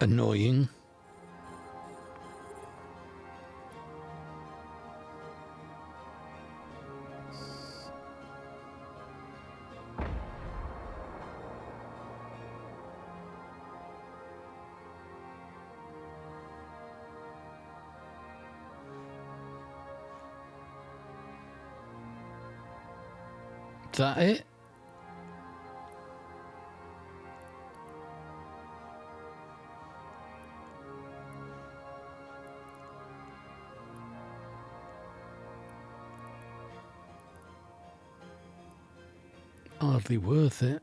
Speaker 1: Annoying. Is that it? Hardly worth it.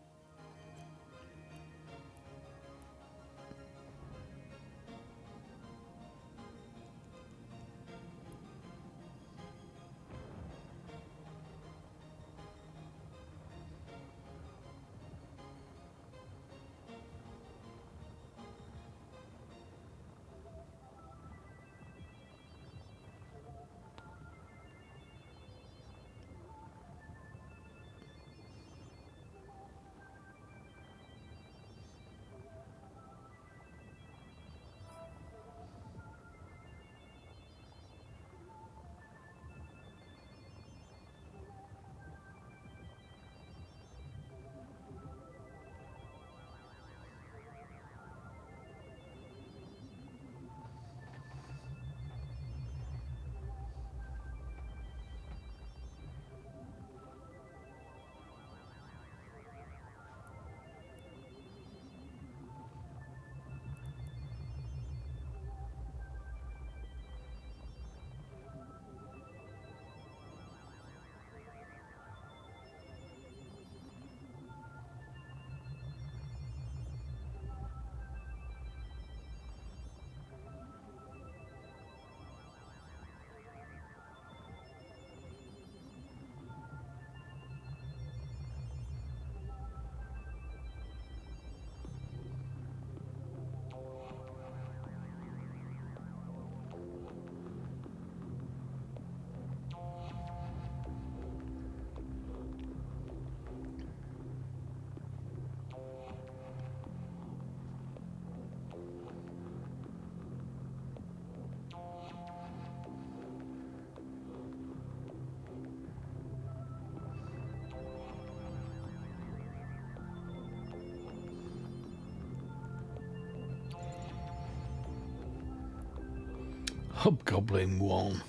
Speaker 1: Hobgoblin 1.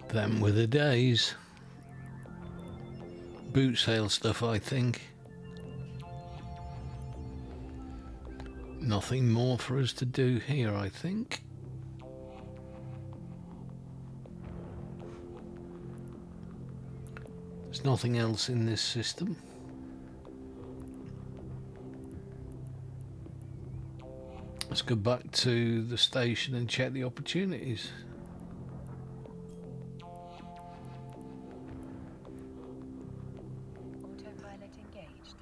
Speaker 1: Them were the days. Boot sale stuff, I think. Nothing more for us to do here, I think. There's nothing else in this system. Let's go back to the station and check the opportunities.
Speaker 2: Autopilot engaged.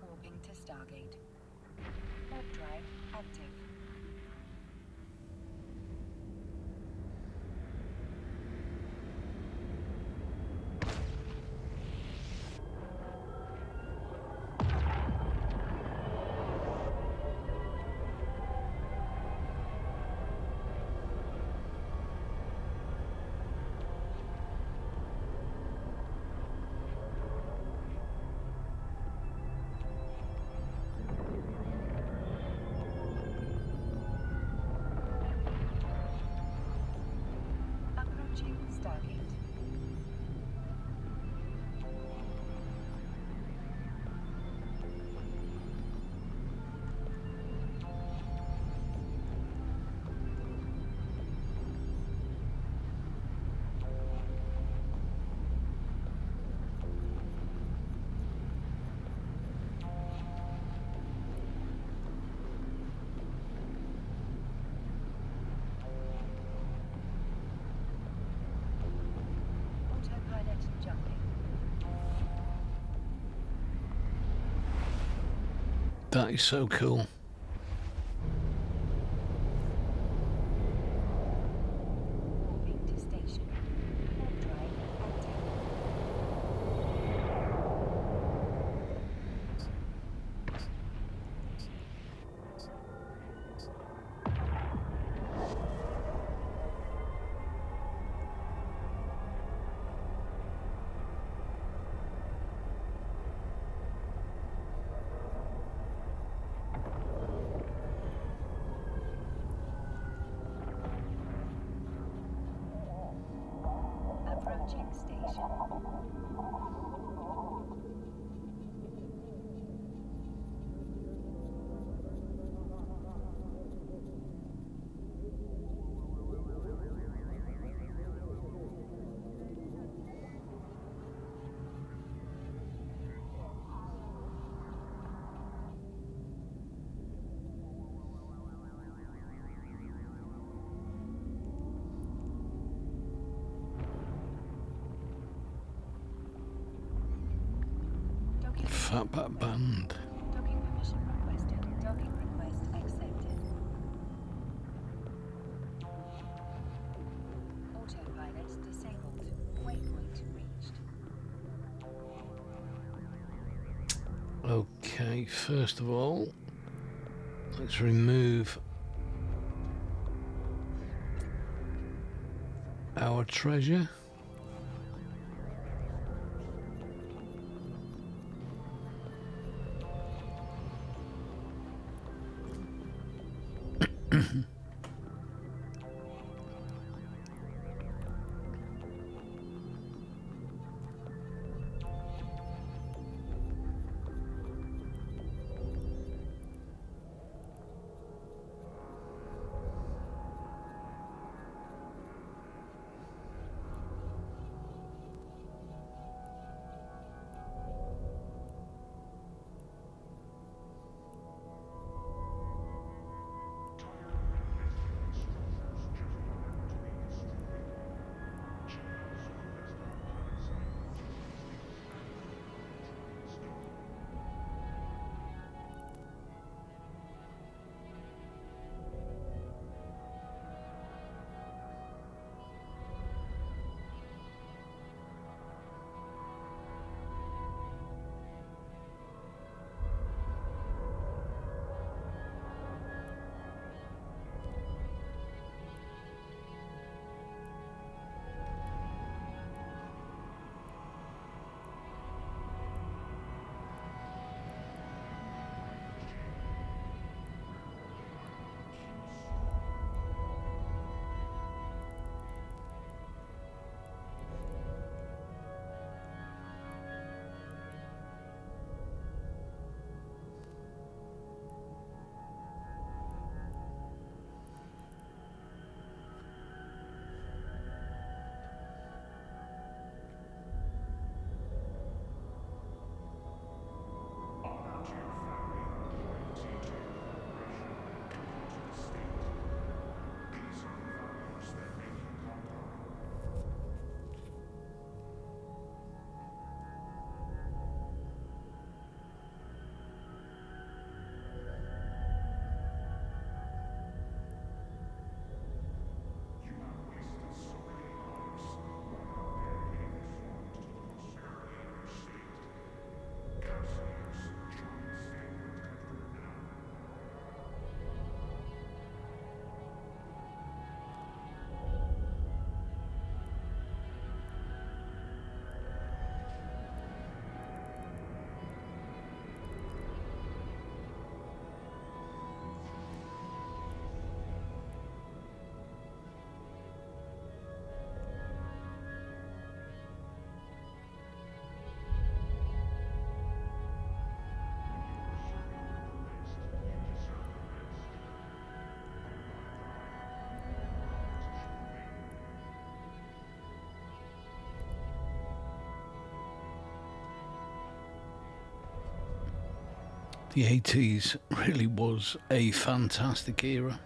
Speaker 2: Warping to Stargate. Warp drive active. Approaching Stargate. Autopilot jumping.
Speaker 1: That is so cool.
Speaker 2: Warping to station. Warp drive active. Approaching station. Docking
Speaker 1: Fatback Band.
Speaker 2: Docking permission requested. Docking request accepted. Autopilot disabled. Waypoint reached.
Speaker 1: Okay, first of all, let's remove our treasure. The 80s really was a fantastic era.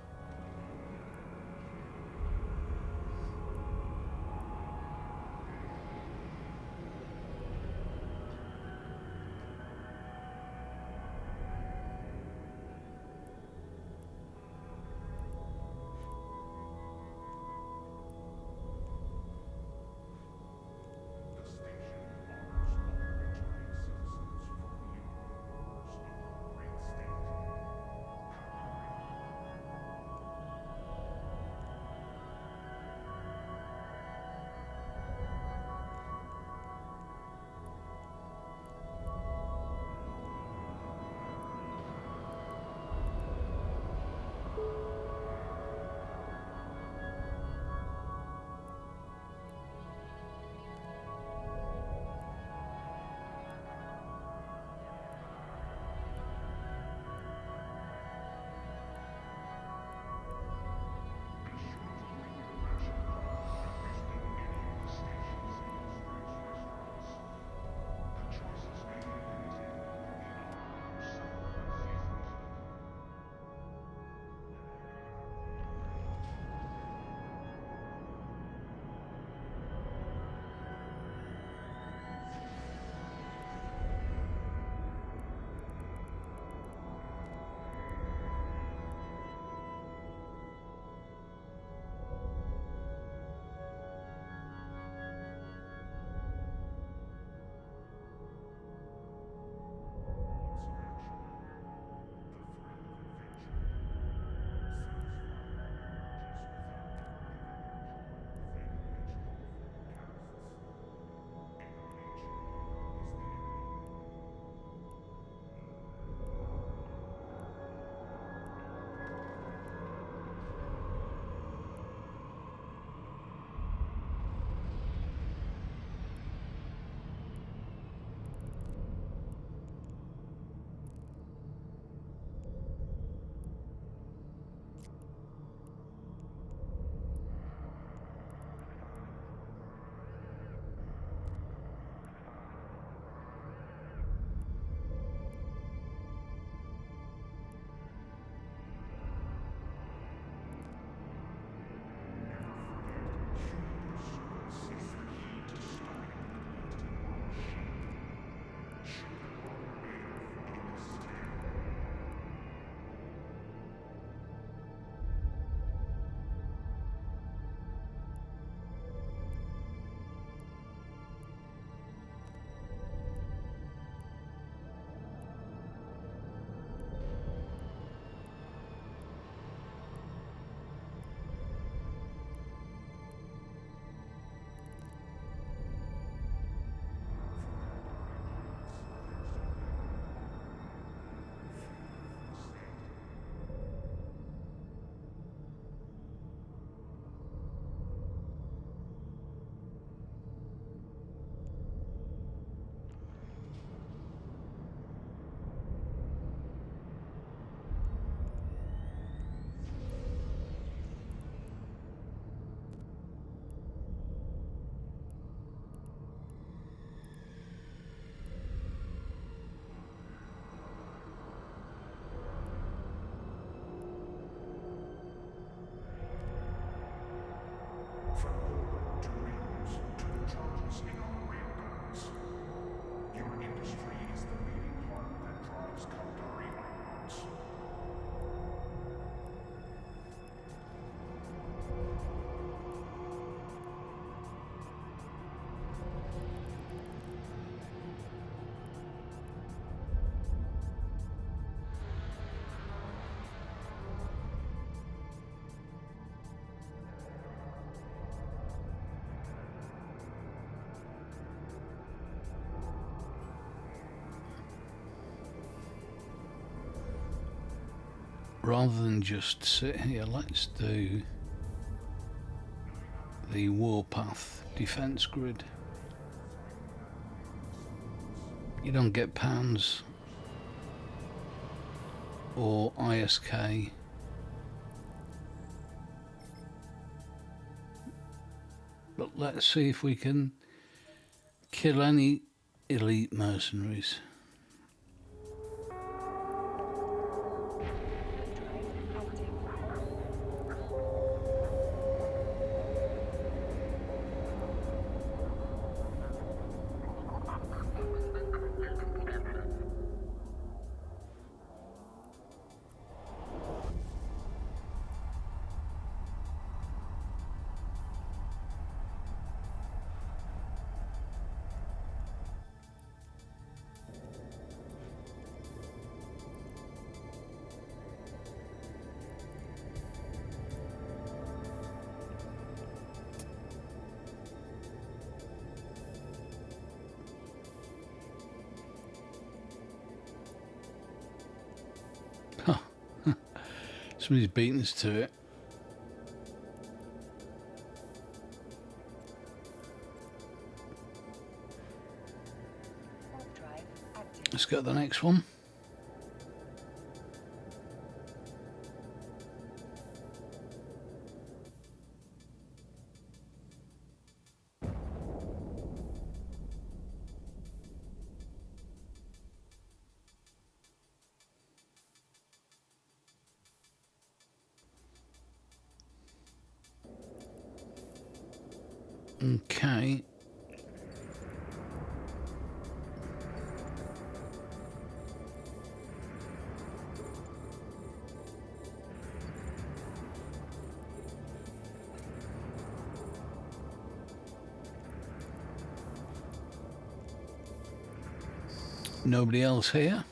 Speaker 1: Rather than just sit here, let's do the Warpath defense grid. You don't get pounds or ISK. But let's see if we can kill any elite mercenaries. Somebody's beating us to it.
Speaker 2: Warp drive active.
Speaker 1: Let's go to the next one. Okay. Nobody else here?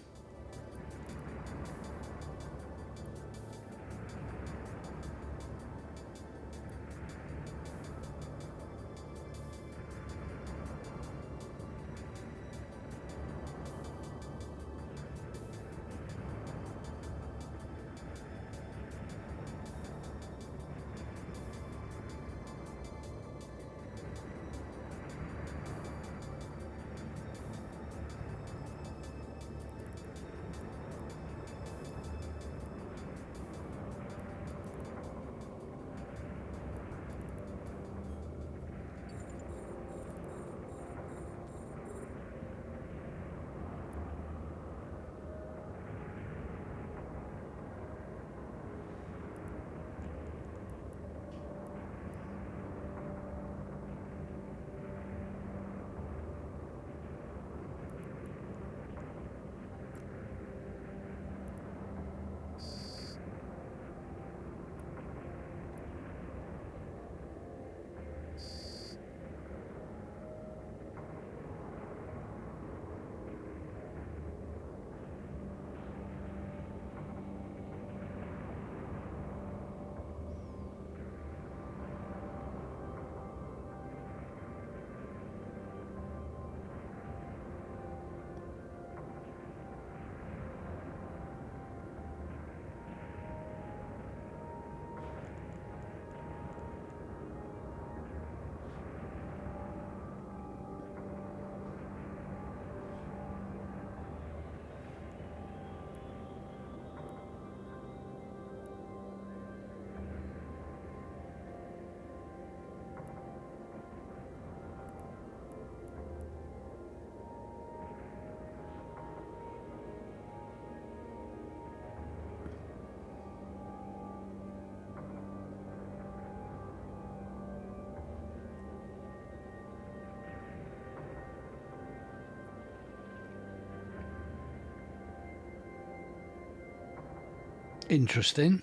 Speaker 1: Interesting.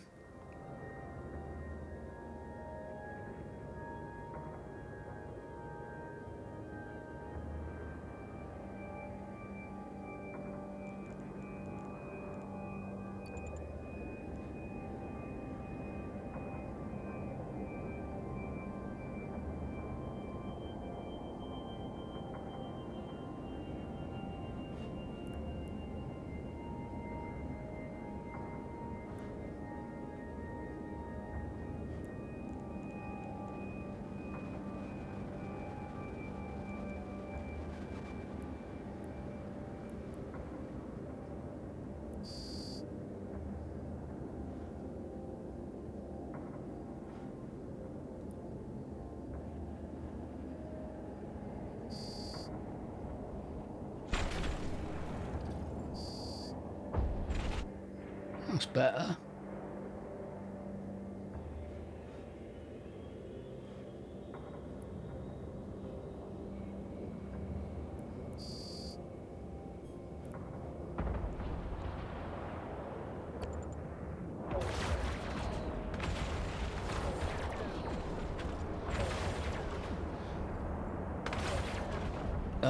Speaker 1: That's better.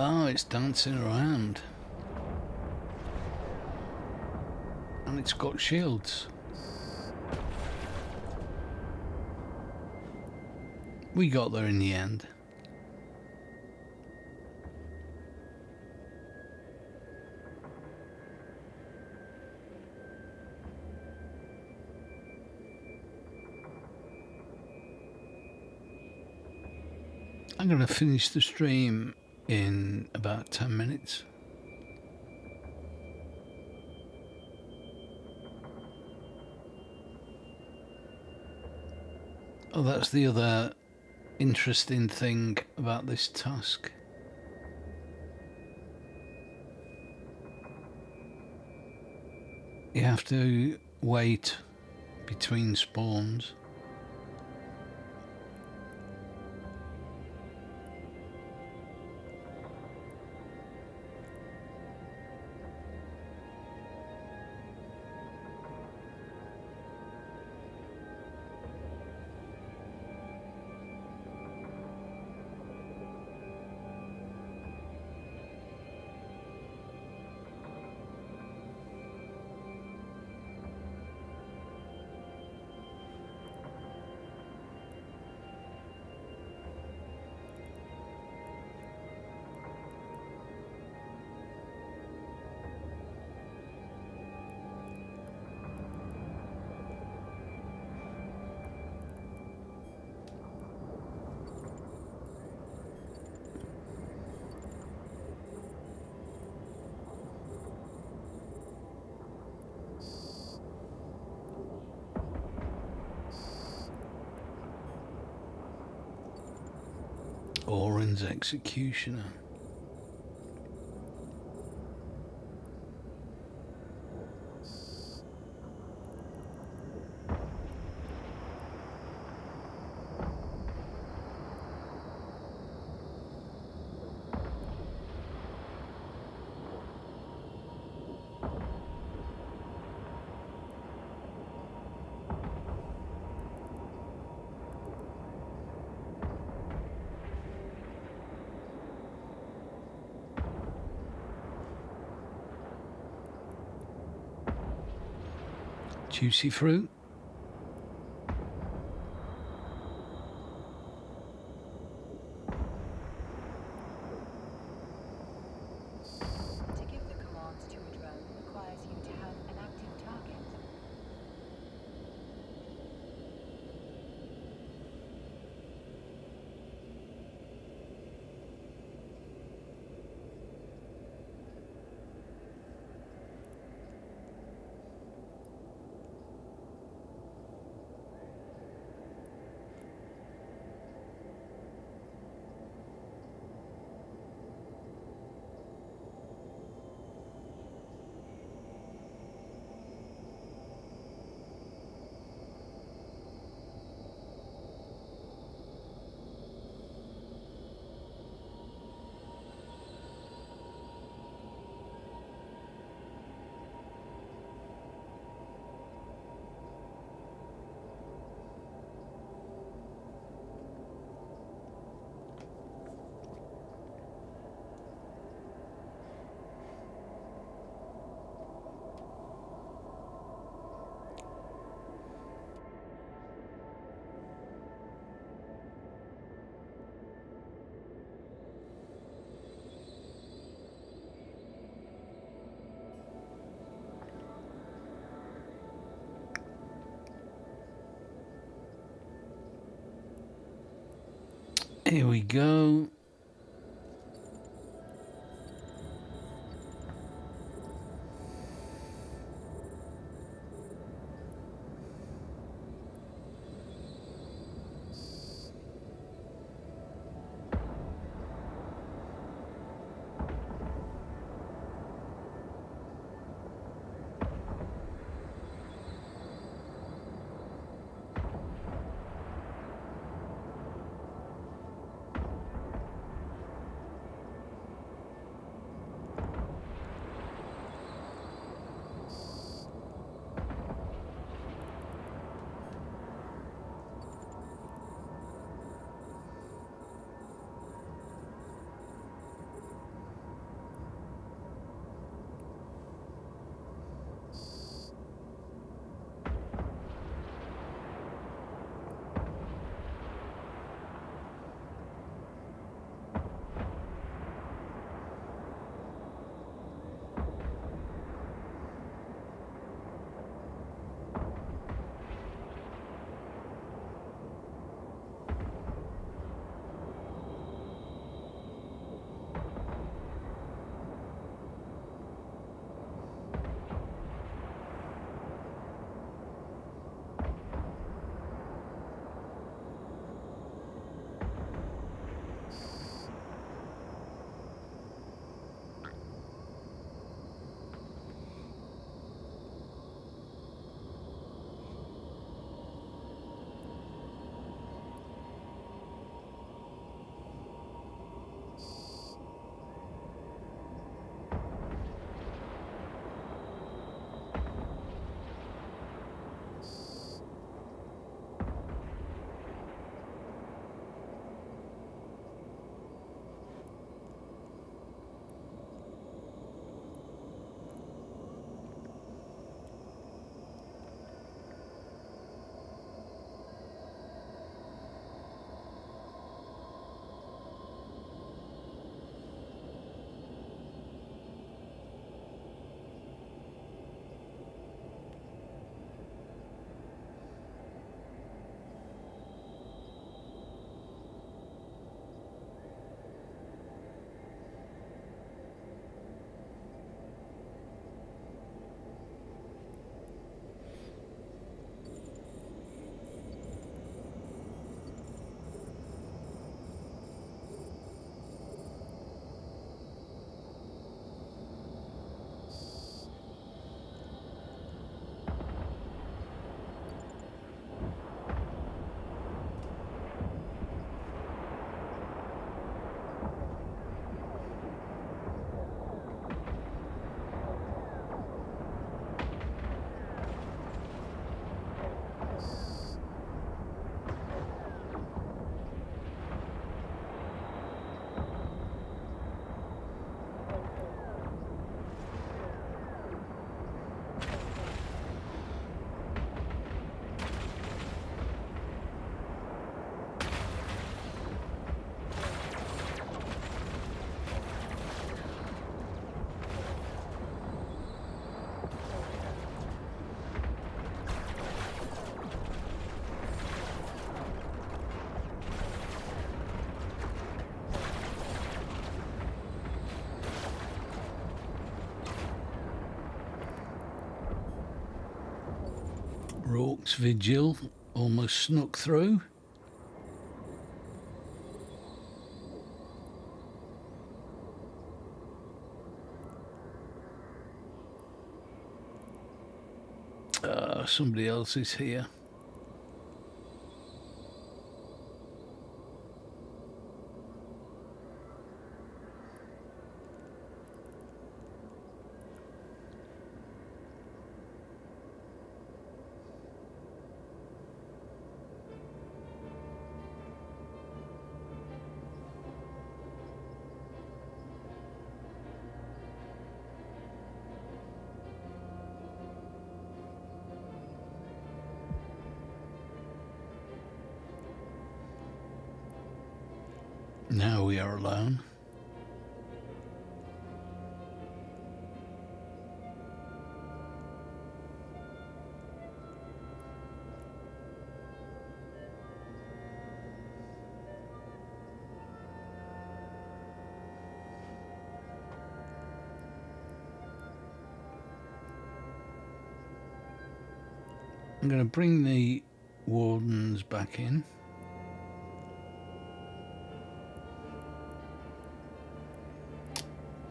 Speaker 1: Oh, it's dancing around. And it's got shields. We got there in the end. I'm going to finish the stream in about 10 minutes. Oh, that's the other interesting thing about this task. You have to wait between spawns. Oren's Executioner. Juicy fruit.
Speaker 2: To give the commands to a drone requires you to have an active target.
Speaker 1: Here we go. Rorke's Vigil almost snuck through. Somebody else is here. Now we are alone. I'm going to bring the wardens back in.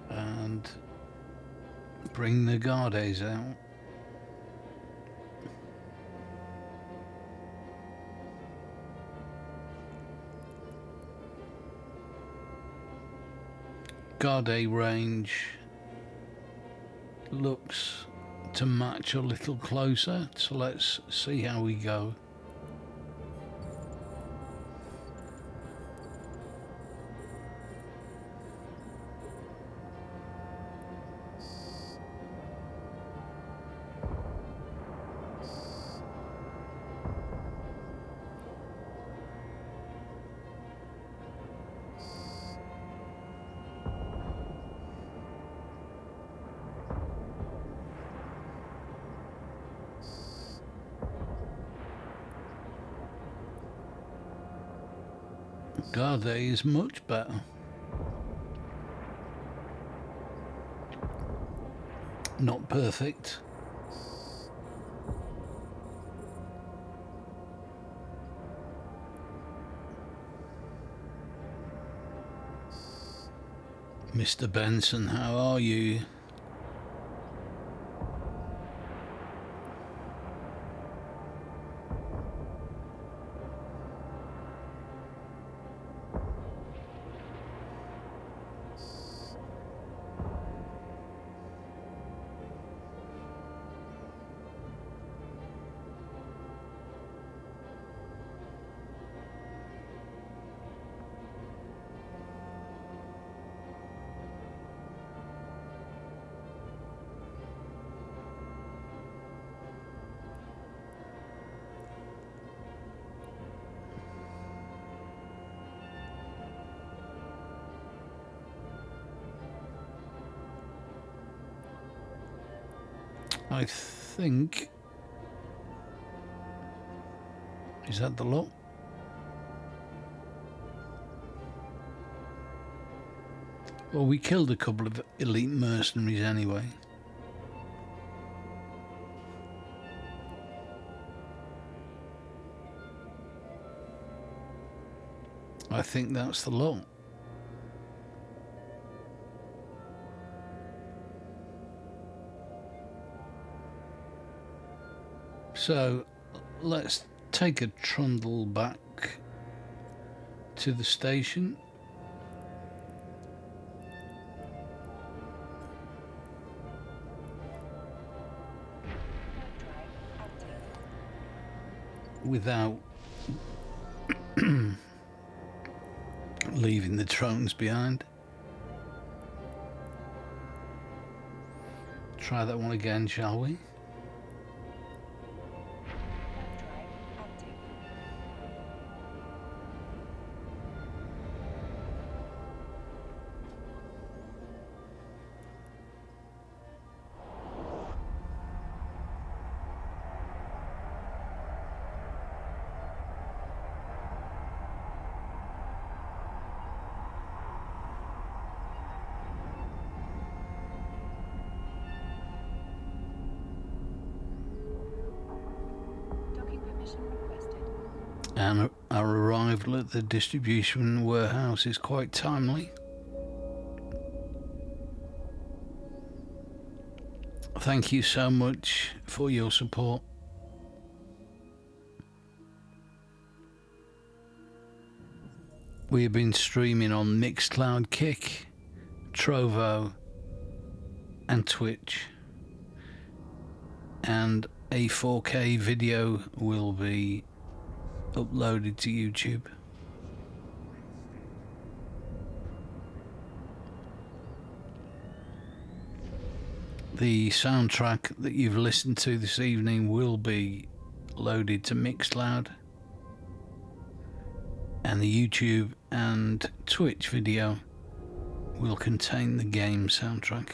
Speaker 1: And bring the guardes out. Guarde range looks to match a little closer, so let's see how we go. Guarde is much better. Not perfect. Mr. Benson, how are you? I think... Is that the lot? Well, we killed a couple of elite mercenaries anyway. I think that's the lot. So let's take a trundle back to the station. Without leaving the drones behind. Try that one again, shall we? and our arrival at the distribution warehouse is quite timely. Thank you so much for your support. We have been streaming on MixCloud, Kick, Trovo and Twitch, and a 4K video will be uploaded to YouTube. The soundtrack that you've listened to this evening will be loaded to MixCloud, and the YouTube and Twitch video will contain the game soundtrack.